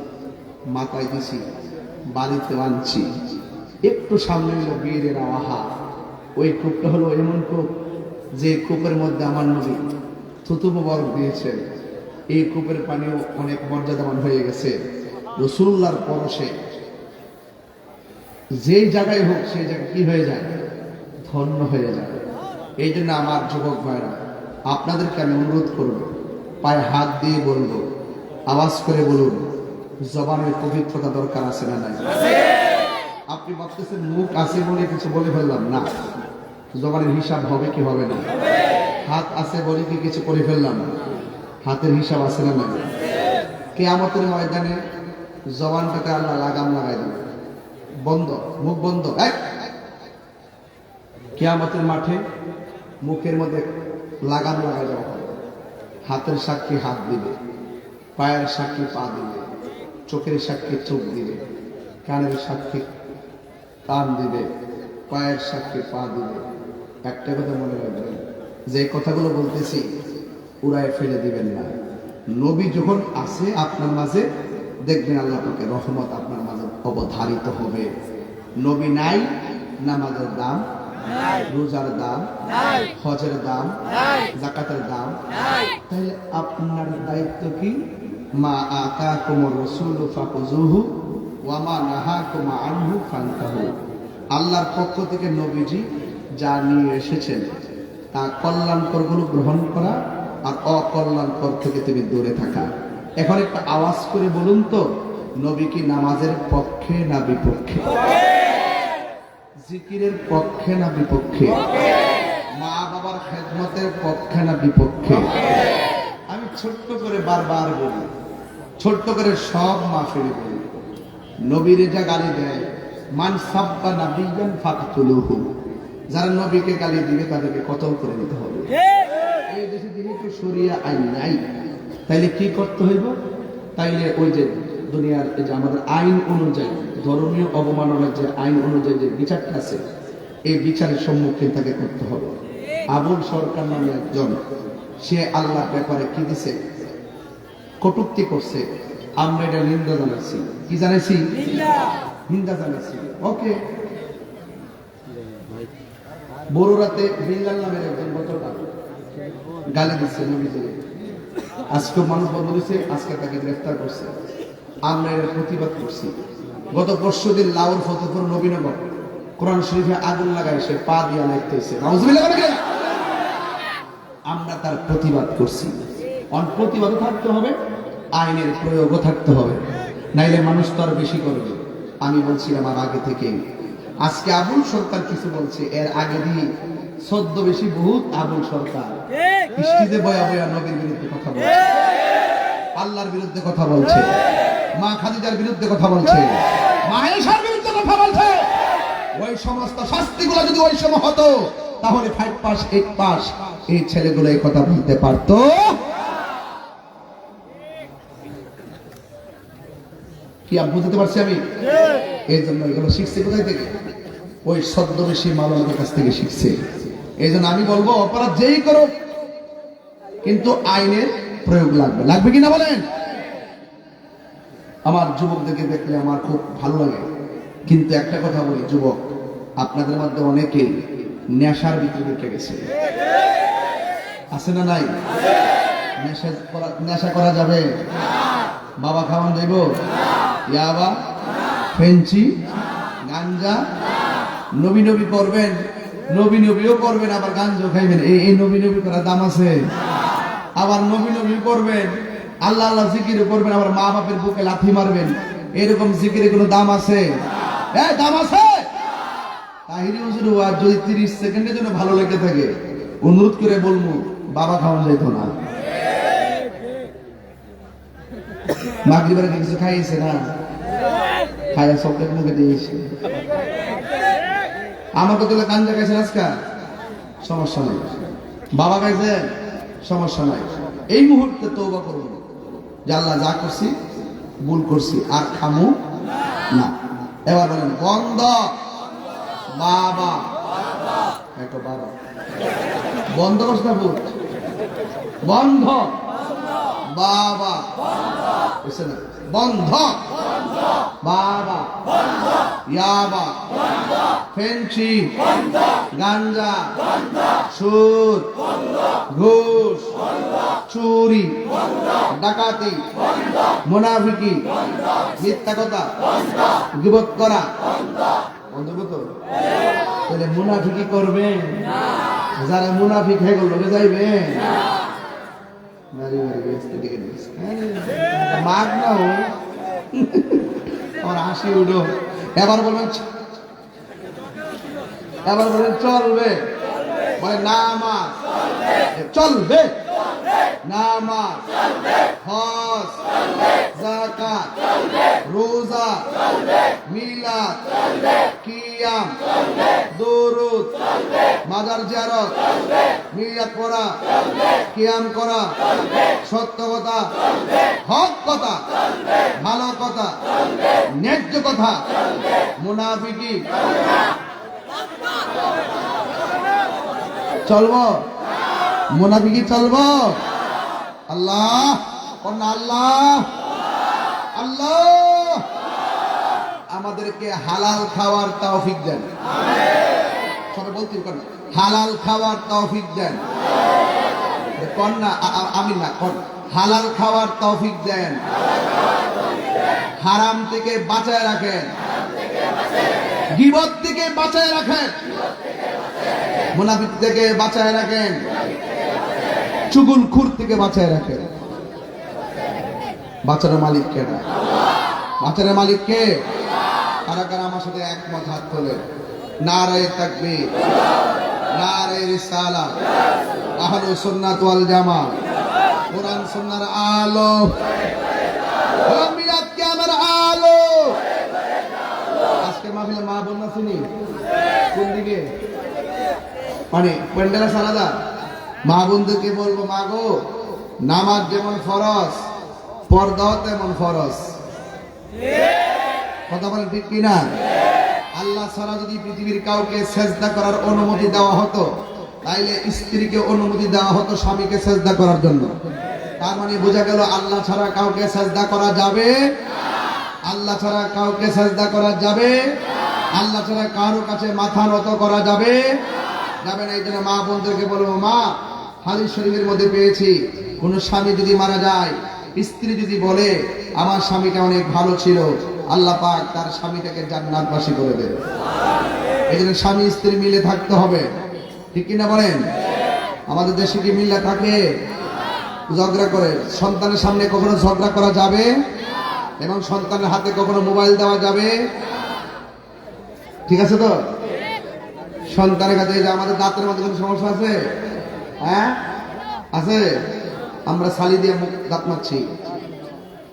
মাথায় দিছি, বাড়িতে আনছি। একটু সামনে হলো বীরে রাওয়াহা। ওই কূপটা হলো এমন কূপ যে কূপের মধ্যে আমার নবী থুতু মুবারক দিয়েছেন। এই কূপের পানিও অনেক মর্যাদাবান হয়ে গেছে। রাসূলুল্লাহর পরশে যেই জায়গায় হোক সেই জায়গায় কি হয়ে যায়? ধন্য হয়ে যায়। এই জন্য আমার যুবক ভাইরা, আপনাদেরকে আমি অনুরোধ করব, পায়ে হাত দিয়ে বলবো, আওয়াজ করে বলুন, জবানের পবিত্রতা দরকার আছে না নাই? আপনি ভাবতেছেন মুখ আছে বলে কিছু বলে ফেললাম না, জবানের হিসাব হবে কি হবে না? হাত আছে বলে কি কিছু করে ফেললাম? হাতের হিসাব আছে না নাই? কিয়ামতের ময়দানে জবানটাকে আল্লাহ লাগাম লাগাই দেবে, বন্ধ, মুখ বন্ধ। কিয়ামতের মাঠে মুখের মধ্যে লাগাম লাগাই দেওয়া হবে। হাতের সাক্ষী হাত দিবে, পায়ের সাক্ষী পা দিবে, চোখের সাক্ষী চোখ দিবে, কানের সাক্ষী কান দিবে, পায়ের সাক্ষী পা দিবে। একটা কথা মনে রাখবেন, যে কথাগুলো বলতেছি উড়ায় ফেলে দিবেন না। নবী যখন আসে আপনার মাঝে, দেখবেন আল্লাহ পাকে রহমত আপনার মাঝে অবধারিত হবে। নবী নাই, নামাজের দাম, রোজার দাম, হজের দাম, যাকাতের দাম। তাহলে আপনার দায়িত্ব কি? মা আতাকুমুর রাসূলু ফাখুযুহু ওয়া মা নাহাকুম আনহু ফান্তাহু। আল্লাহর পক্ষ থেকে নবীজি যা নিয়ে এসেছেন তা কল্যাণকরগুলো গ্রহণ করা, আর অকল্যাণকর থেকে তুমি দূরে থাকা। এখন একটা আওয়াজ করে বলুন তো, নবী কি নামাজের পক্ষে না বিপক্ষে? জিকিরের পক্ষে না বিপক্ষে? মা বাবার খেদমতের পক্ষে না বিপক্ষে? আমি ছোট্ট করে বারবার বলি, ছোট্ট করে সব মাহফিলে বলি, নবীর যা গালি দেয়, মান সাব্বা নাবিয়ান ফাকতুলুহু, যারা নবীকে গালি দিবে তাদেরকে কতল করে দিতে হবে। এই দেশে যেহেতু শরিয়া আইন নাই, তাইলে কি করতে হইব? তাইলে ওই যে দুনিয়ার এই যে আমাদের আইন অনুযায়ী, ধর্মীয় অবমাননার যে আইন অনুযায়ী যে বিচারটা আছে, এই বিচারের সম্মুখীন তাকে করতে হবে। আবুল সরকার নামে একজন, সে আল্লাহর ব্যাপারে কি দিছে? কটূক্তি করছে। আমরা এটা নিন্দা জানাইছি। কি জানাইছি? নিন্দা জানাইছি। ওকে, বড় রাতে বিল্লাল নামের একজন গতকাল গালি দিচ্ছে নবীজিকে। আজকে মানুষ বদলেছে, আজকে তাকে গ্রেফতার করছে, আমরা এর প্রতিবাদ করছি। গত পরশু দিন লাউর ফতেপুর নবীনগর কোরআন শরীফে আগুন লাগায় সে পা দিয়া লাগতেছে, আমরা তার প্রতিবাদ করছি। প্রতিবাদও থাকতে হবে, আইনের প্রয়োগও থাকতে হবে, নাইলে মানুষ তো আর বেশি করবে। আমি বলছিলাম আর আগে থেকে, আজকে আবুল সরকার কিছু বলছে, এর আগে দিয়ে সদ্য বেশি বহুত আবুল সরকার স্টেজে বয়া বয়া নবীর বিরুদ্ধে কথা বলছে, আল্লাহর বিরুদ্ধে কথা বলছে, মা খাদিজার বিরুদ্ধে কথা বলছে, মা আয়েশার বিরুদ্ধে কথা বলছে। ওই সমস্ত শাস্তিগুলো যদি ওই সময় হতো, তাহলে 5 পাস 8 পাস এই ছেলেগুলো এই কথা বলতে পারতো। কি আমি বুঝতে পারছি? আমি এই জন্য এগুলো শিখছি কোথায় থেকে? ওই ছদ্মবেশী মাওলানাদের কাছ থেকে শিখছে। এই জন্য আমি বলবো, অপরাধ যেই করো, কিন্তু আইনের প্রয়োগ লাগবে, লাগবে কিনা বলেন? আমার যুবকদেরকে দেখলে আমার খুব ভালো লাগে, কিন্তু একটা কথা বলি, যুবক আপনাদের মধ্যে অনেকে নেশার ভিতরে ঢুকে গেছে, আছে না নাই? নেশা করা যাবে? বাবা খাওয়ান যাইব? ইয়াবা, ফেঞ্চি, গাঞ্জা, নবী নবী করবেন, নবী নবীও করবেন, আবার গাঞ্জাও খাইবেন, এই নবী নবী করার দাম আছে? আবার নবী নবী করবেন, আল্লাহ আল্লাহ জিকির করবেন, আবার মা বাপের বুকে লাথি মারবেন, এরকম জিকিরে কোনো দাম আছে? দাম আছে? তাহিরি হুজুর ওয়াজ যদি 30 সেকেন্ডের জন্য ভালো লেগে থাকে, অনুরোধ করে বলবো, বাবা খাওয়ান যাইত না। মাগরিবের কিছু খাইছে না, খাইয়া চকলেট মুখে দিয়েছে। আমাকে তোলে গাঞ্জা খাইছে আজকা, সমস্যা নাই। বাবা খাইছে, সমস্যা নাই। এই মুহূর্তে তওবা করুন যে আল্লাহ যা করছি ভুল করছি, আর খামু না। এবার বলেন বন্ধ। বাবা একটা বাবা বন্ধ করছ না, ভুল বন্ধ। বাবা বন্ধ, বাবা ইয়াবা, ফেঞ্চি, গাঞ্জা, সুদ, ঘুষ, চুরি, ডাকাতি, মুনাফিকি, মিথ্যা কথা, গীবত করা বন্ধ করতো। তাহলে মুনাফিকি করবে যারা মুনাফিক হয়ে গেল যাইবে মাগ না ও আমার হাসি উঠো। এবার বলবেন, এবার বলেন চলবে, বলে নামাজ চলবে, নামাজ, হজ, যাকাত, রোজা, মিলাদ, কিয়াম, দুরুদ, মাজার জিয়ারত, মিলাদ পড়া, কিয়াম করা, সত্য কথা, হক কথা, ভালো কথা, ন্যায্য কথা, মুনাফিকি চলবো? মুনাফিকি চলবো? আল্লাহ আল্লাহ আল্লাহ আমাদেরকে হালাল খাওয়ার তৌফিক দেন। সবাই বলতে পারেন হালাল খাওয়ার তৌফিক দেন। কোন না আমি না কোন, হালাল খাওয়ার তৌফিক দেন। হারাম থেকে বাঁচায় রাখেন, গীবত থেকে বাঁচায় রাখেন, মুনাফিক থেকে বাঁচায় রাখেন, চুগলখুর থেকে বাঁচায় রাখেন। বাঁচানোর মালিক কে? বাঁচানোর মালিক কে? কারা কারা আমার সাথে একমত হাত তোলে? নারায়ে তাকবীর, নারায়ে রিসালাত, আহলুস সুন্নাত ওয়াল জামাত, কোরআন সুন্নাহর আলো, মিলাদ কে আমার আলো। আজকে মাহফিলে মা বোন না শুনি কোন দিকে? মানে প্যান্ডেলা সালাদা। মা বোনদেরকে বলবো, মা গো, নামাজ যেমন ফরজ, পর্দাও তেমন ফরজ। কথা বলেন ঠিক কিনা? আল্লাহ ছাড়া যদি পৃথিবীর কাউকে সেজদা করার অনুমতি দেওয়া হতো, তাইলে স্ত্রীকে অনুমতি দেওয়া হতো স্বামীকে সেজদা করার জন্য। তার মানে বোঝা গেল আল্লাহ ছাড়া কাউকে সেজদা করা যাবে, আল্লাহ ছাড়া কাউকে সেজদা করা যাবে, আল্লাহ ছাড়া কারো কাছে মাথা নত করা যাবে যাবে না। এই জন্য মা বোনদেরকে বলবো, মা হাদিস শরীফের মধ্যে পেয়েছি, কোন স্বামী যদি মারা যায়, স্ত্রী যদি বলে আমার স্বামীটা অনেক ভালো ছিল, আল্লাহ পাক তার স্বামীটাকে জান্নাতবাসী করে দেবে। এই জন্য স্বামী স্ত্রী মিলে থাকতে হবে, ঠিক কিনা বলেন? আমাদের দেশে কি মিলে থাকে? ঝগড়া করে। সন্তানের সামনে কখনো ঝগড়া করা যাবে, এবং সন্তানের হাতে কখনো মোবাইল দেওয়া যাবে, ঠিক আছে তো? সন্তানের কাছে যে আমাদের দাঁতের মধ্যে কোনো সমস্যা আছে? হ্যাঁ আছে। আমরা ছালি দিয়ে দাঁত মারছি,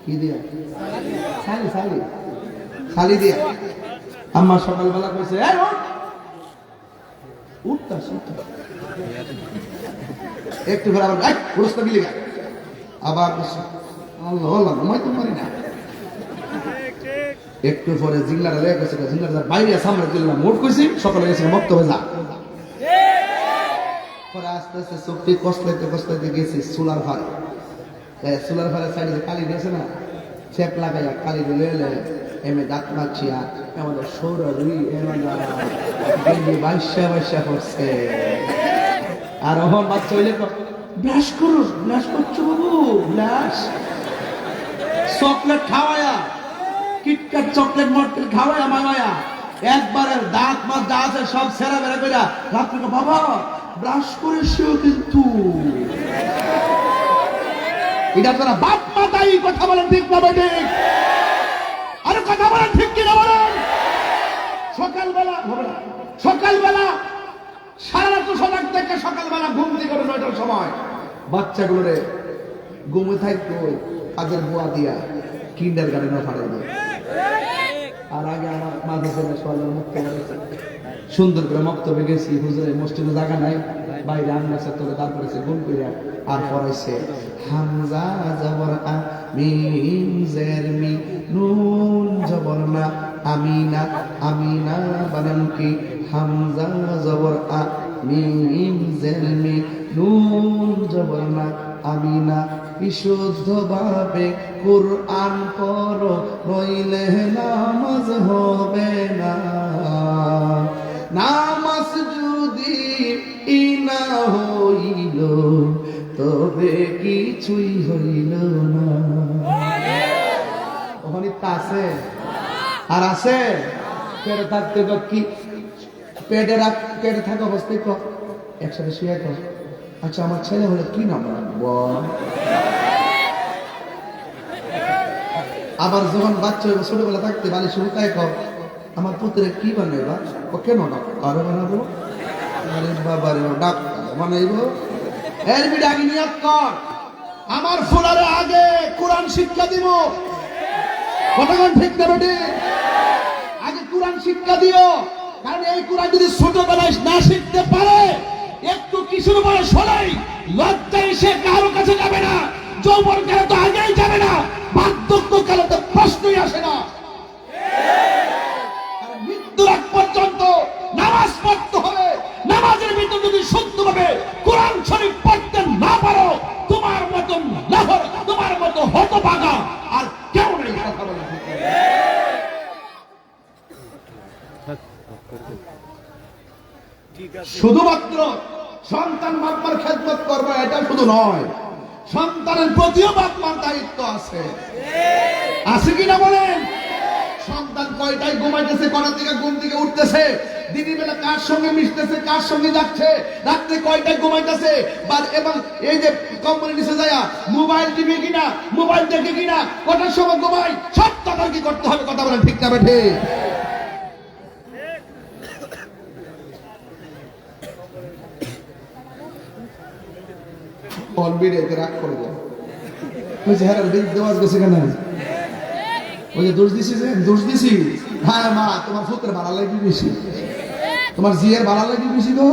কি দিয়ে? ছালি ছালি ছালি দিয়ে। আমার সকালবেলা কইছে উঠতাস একটু করে আবার পুরস্কার দিলি আবার আল্লাহ আল্লাহ ঘুমাই তো পারি না। একটু পরে জিংলাটা লেগে গেছে, জিংলাটা বাইরে সামনে দিলাম, মোট কইছি সকালে গেছে মক্তবে যা। পরে আস্তে আস্তে চোখটি কষলাইতে কষলাইতে গেছি সোলার ফারে। সোলার ফারের সাইডে কালি দিয়েছে না, চেপ লাগাইয়া কালি দিলে এমে দাঁত মারছি। আর আমাদের সৌরভী বাইশা করছে। আর ওহন বাচ্চা হইলে ব্রাশ করো, ব্রাশ করছো বাবু, ব্রাশ। চকলেট খাওয়ায়া, কিটকাট চকলেট মটকেট খাওয়ায়া মামায়া একবারে দাঁত মাছ যা আছে সব সেরা বেড়া করে রাত্রে বাবা ব্রাশ করে সেও কিন্তু এটা তোরা বাপ মা তাই কথা বলেন, ঠিক না বেটে? আরে কথা বলেন, ঠিক কিনা বলেন? সকালবেলা সকালবেলা সারা রাত সজাগ থেকে সকালবেলা ঘুম থেকে 9টার সময় বাচ্চাগুলোরে ঘুমে থাকতো কাজের বুয়া দিয়া কিন্ডার গার্ডেনে ফাড়াই দেয়। আর আগে আমার মাদ্রাসায় সকালে মুক্ত করেছে, সুন্দর করে মক্তবে গেছি, হুজুরে মসজিদে জায়গা নাই, বাইরে আন্নাসে তোলে তারপরে গুণ করিয়া আর পড়াইছে হামজা জবর আ মিম জের মি নুন জবর না আমিনা আমিনা বানান কি হামজা জবর আ মিম জের মি নুন জবর না আমিনা। বিশুদ্ধভাবে কুরআন পড়ো, নইলে নামাজ হবে না। নামাজ যদি ইনা হইল তবে কিছুই হইল না। ওখানে তা আছে আর আছে পেটে থাকতে কি পেটে থাকা অবস্থায় একসাথে শুয়ে কর আচ্ছা আমার ছেলে হলে কি নাম রাখবো? আবার যখন বাচ্চা হইব ছোটবেলা থাকতে বালি শুরু তাই কর আমার পুত্রে কি বানাইবা? ও কেন আরো বানাবো? আরে বাবা রে ডাক্তার বানাইব। এর বিটা আগে নিয়াত কর, আমার ফোলারে আগে কোরআন শিক্ষা দিব। কতক্ষণ ঠিক না বেটি? আগে কোরআন শিক্ষা দিও, কারণ এই কোরআন যদি ছোটবেলায় না শিখতে পারে একটু কিশোর বয়স হলেই লজ্জায় সে কারো কাছে যাবে না, যৌবন কালে তো আগেই যাবে না, বার্ধক্য কালে তো প্রশ্নই আসে না। মৃত্যুর আগ পর্যন্ত নামাজ পড়তে হবে। নামাজের ভিতর যদি শুদ্ধভাবে কোরআন শরীফ পড়তে না পারো, তোমার মতন লাহর, তোমার মতো হতভাগা আর কেউ নেই। কথা বলে শুধুমাত্র সন্তান বাপমার খেদমত করবে এটা শুধু নয়, সন্তানের প্রতিও বাপমার দায়িত্ব আছে। আছে কিনা বলেন? সন্তান কয়টায় ঘুমাইতেছে, কটার দিকে ঘুম থেকে উঠতেছে, দিনের বেলা কার সঙ্গে মিশতেছে, কার সঙ্গে যাচ্ছে, রাত্রে কয়টায় ঘুমাইতেছে, এবং এই যে কম্বল নিচে যায় মোবাইল টিভি কিনা, মোবাইল দেখে কিনা, কটার সময় ঘুমাই, সব তদারকি করতে হবে। কথা বলেন ঠিক না বেঠে? রাগ করে যায় ওই যে হ্যাঁ দেওয়াজ গেছে কেন, ওই যে দোষ দিছি, যে দোষ দিছি। হ্যাঁ মা তোমার পুত্রের ভাড়া লাগবে বেশি, তোমার জিয়ের ভাড়া লাগবে বেশি গো।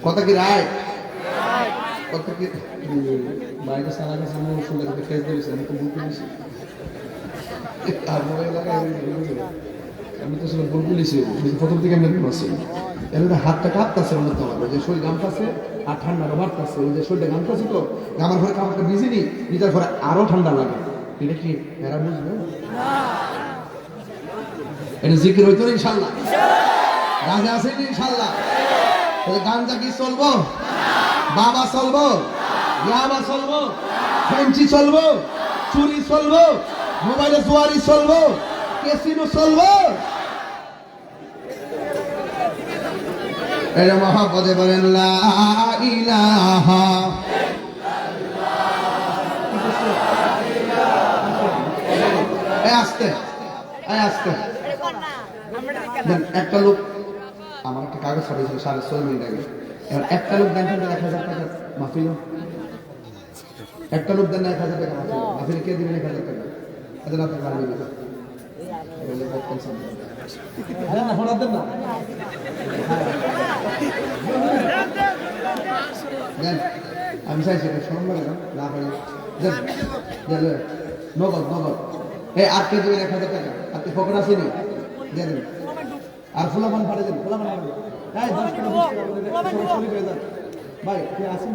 কথা কি রায়? কথা কি বাইরে সারা গেছে শুনে খেয়ে দিয়েছে, আমি তো বুঝতে দিছি আমি তো আসলে ভুল বলেছি। প্রথম থেকে আমি বলছি এর হাতটা কাঁপতেছে, মনে হবে যে শরীর গামতাছে আর ঠান্ডাটা বাড়তেছে, ওই যে শরীরটা গামতাছে তো আমার ঘরে কাপড়টা ভিজিনি, ভিজার ঘরে আরো ঠান্ডা লাগে। এটা কি এরা বুঝবে? এটা জিকির হইতো না ইনশাআল্লাহ? রাজা আছেন ইনশাআল্লাহ? তাহলে গাঞ্জা কি চলবো? বাবা চলবো? ইয়াবা চলবো? ফেঞ্চি চলবো? চুরি চলবো? মোবাইলে জুয়ারি চলবো? ক্যাসিনো চলবো? এটা মহাপদে বলেন লা ইলাহা আস্তে আস্তে। একটা লোক আমার একটা কাগজ পাঠিয়েছিল 6:30 মিনিট আগে। একটা লোক দেন 1000 টাকা মাফিল, একটা লোক দেন 1000 টাকা মাফিল, মাফিল কে দিবেন 1000 টাকা? এদের আপনার গাড়ি দিবেন আমি চাইছি সম্মান না পারি নগদ নগদ। এই আর কে দিবেন 1000 টাকা? আপনি ফোকর আসেনি দিয়ে দেবেন। আর ফুলামান পাঠিয়ে দেন, ফুলামান ভাই কে আসেন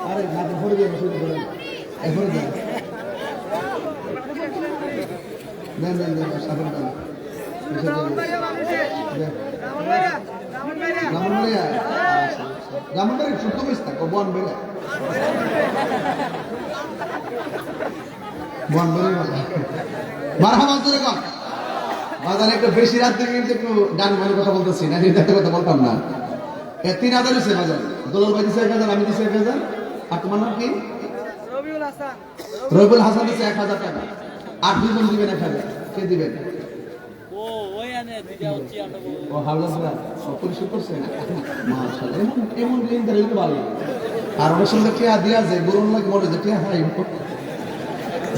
আরে না ভরে দিয়ে বসে ভরে দেন দেন দেন দেন সাধারণ রামনবাড়ি ছোট্ট মিস্তা বন বেলা বন বেলা মারহাবা জোরে কর। বাজারে একটু বেশি রাত থেকে কিন্তু একটু গান গানের কথা বলতেছি না, নির্ধারিত কথা বলতাম না। 3000 হয়েছে বাজার। দোলাল ভাই দিচ্ছে 1000, আমি দিচ্ছি 1000। আর তোমার নাম কি? রবিউল হাসান দিচ্ছে 1000 টাকা। আর দুজন দিবেন 1000। কে দিবেন? ও হাওলাদার পরিশোধ করছে। মাশাআল্লাহ, এমন লিঙ্ক দিলে ভালো। আর ওর সঙ্গে টিয়া দিয়া যে গুরুন লাগে মনে যে টিয়া হাই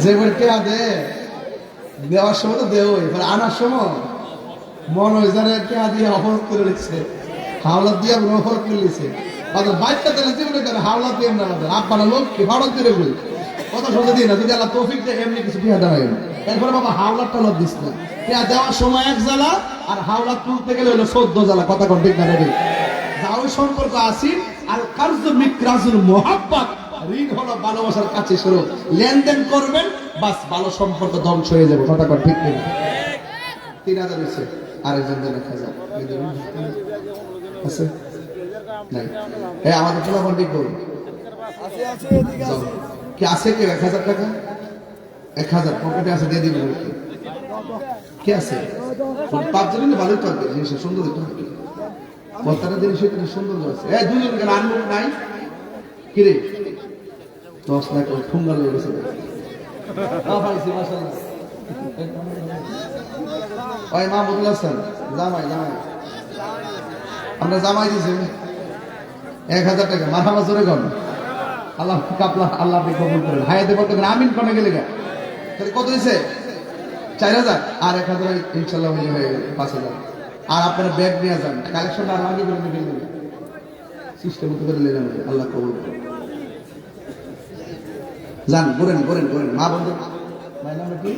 যে বলে টিয়া দে দেওয়ার সময় তো দেও, এবার আনার সময় মন হয়ে যায় টিয়া দিয়ে অফর করে নিচ্ছে, হাওলাত দিয়ে অফর করে নিচ্ছে। অর্থাৎ বাচ্চা দিলে জীবনে কেন হাওলাত দিয়ে না, আমাদের আপনারা লোক কি হাওলাত করে বলি কথা শুনতে দিই না। যদি আল্লাহ তৌফিক দেয় এমনি কিছু টিয়া দেওয়া গেল। এরপরে বাবা হাওলাত টালাত দিস না, টিয়া দেওয়ার সময় এক জ্বালা আর হাওলাত তুলতে গেলে হলো 14 জ্বালা। কথা কোন ঠিক না রে? যাও সম্পর্ক আসি আর কার্য মিকরাজুল মুহাব্বত, ঋণ হলো ভালোবাসার কাছে শুরু। লেনদেন করবেন বাস ভালো সম্পর্ক ধ্বংস হয়ে যাবে। কথা কোন ঠিক না? 3000 হয়েছে, আরেকজন দেন 1000 আছে নাই? এই আমাদের পোলাপান ঠিক করুন কি আছে কি 1000 টাকা? 1000 পকেটে আছে, দিয়ে দিবেন। কি আছে? পাঁচজন ভালোই থাকবে, জিনিসটা সুন্দর থাকবে। বস্তাটা জিনিস সুন্দর আছে। এই দুজন কেন আনলোক নাই কিরে? 10 লাখ ঠুঙ্গা লেগে গেছে। ওই মাহমুদুল হাসান জামাই জামাই আমরা জামাই দিয়েছি 1000 টাকা। মারহাবা জোরে কর। আল্লাহ কাপলা আল্লাহ আপনি কবুল করেন। হায়াতে বলতে আমিন কোনে গেলে গা কত হয়েছে? 4000 আর 1000 ইনশাল্লাহ হয়ে গেল 5000। আর আপনারা ব্যাগ নিয়ে যান, কালেকশন আর আগে করে নিয়ে গেলেন সিস্টেম করে নিলেন। আল্লাহ কবুল করেন। যান ঘুরেন ঘুরেন ঘুরেন। মা বন্ধু ভাই নাম কি?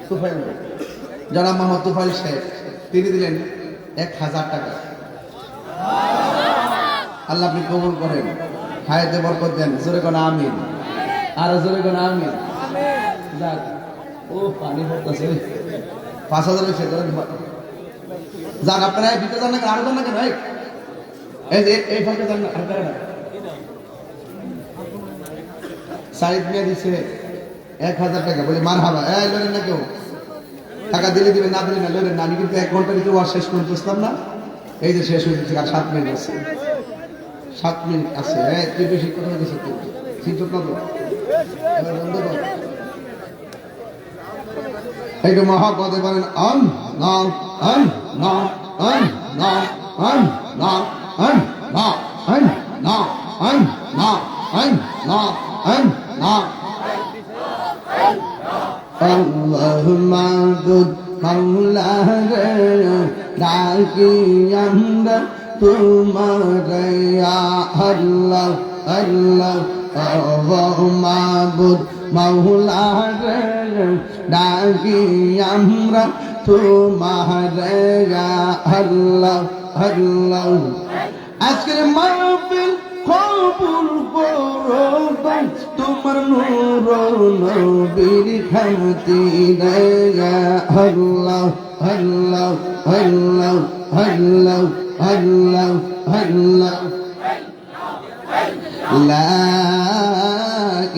তুফাইল, জনাব মোহাম্মদ তুফাইল সাহেব, তিনি দিলেন 1000 টাকা। আল্লাহ আপনি কবুল করেন, হায়াতে বরকত দেন। জোরে কোন আমিন, আর জোরে কোন আমিন। যাক ও পানি পড়তেছে। 5000 হয়েছে। যান আপনারা ভিতরে যান না, আরো যান না কেন? এই যে এই ফাঁকে যান না। সাইদ মিয়া দিছে 1000 টাকা। বলে মারহাবা। এই লড়েন না কেউ, টাকা দিলে দিবেন, না দিলে না লড়েন না। আমি কিন্তু 1 ঘন্টার ভিতরে ওয়াজ শেষ করে বুঝতাম না। এই যে শেষ হয়ে গেছে, আর 7 মিনিট আছে। 7 মিনিট আছে। হ্যাঁ তুই বেশি কথা বলছিস, ঠিক না তো? বন্ধ কর। একটু মহাপদে বলেন অন না অন না অন না অন না অন না অন না অন না অন না অন না। আল্লাহ মাবুদ মাওলা রে, ডাকি আমরা তোমার আল্লাহ আল্লাহ। ও মাবুদ মাওলা রে, ডাকি আমরা তোমার আল্লাহ আল্লাহ। আজকের মাহফিল কবুল করো, তোমার নূর নবীর খাতিরে আল্লাহ আল্লাহ আল্লাহ আল্লাহ আল্লাহ আল্লাহ লা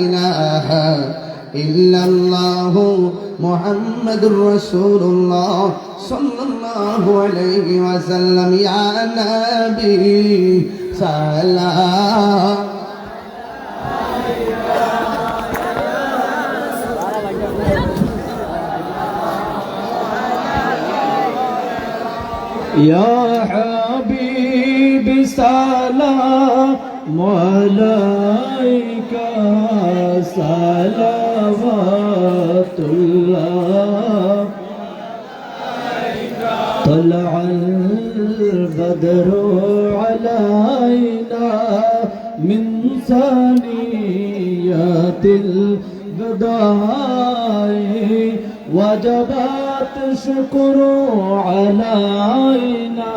ইলাহা ইল্লাল্লাহ মুহাম্মাদুর রাসূলুল্লাহ সাল্লাল্লাহু আলাইহি ওয়াসাল্লাম ইয়া নবী সালাম يا حبيبي سلام عليك صلوات الله طلع البدر علينا من ثنيات البداء وجبت شكر علينا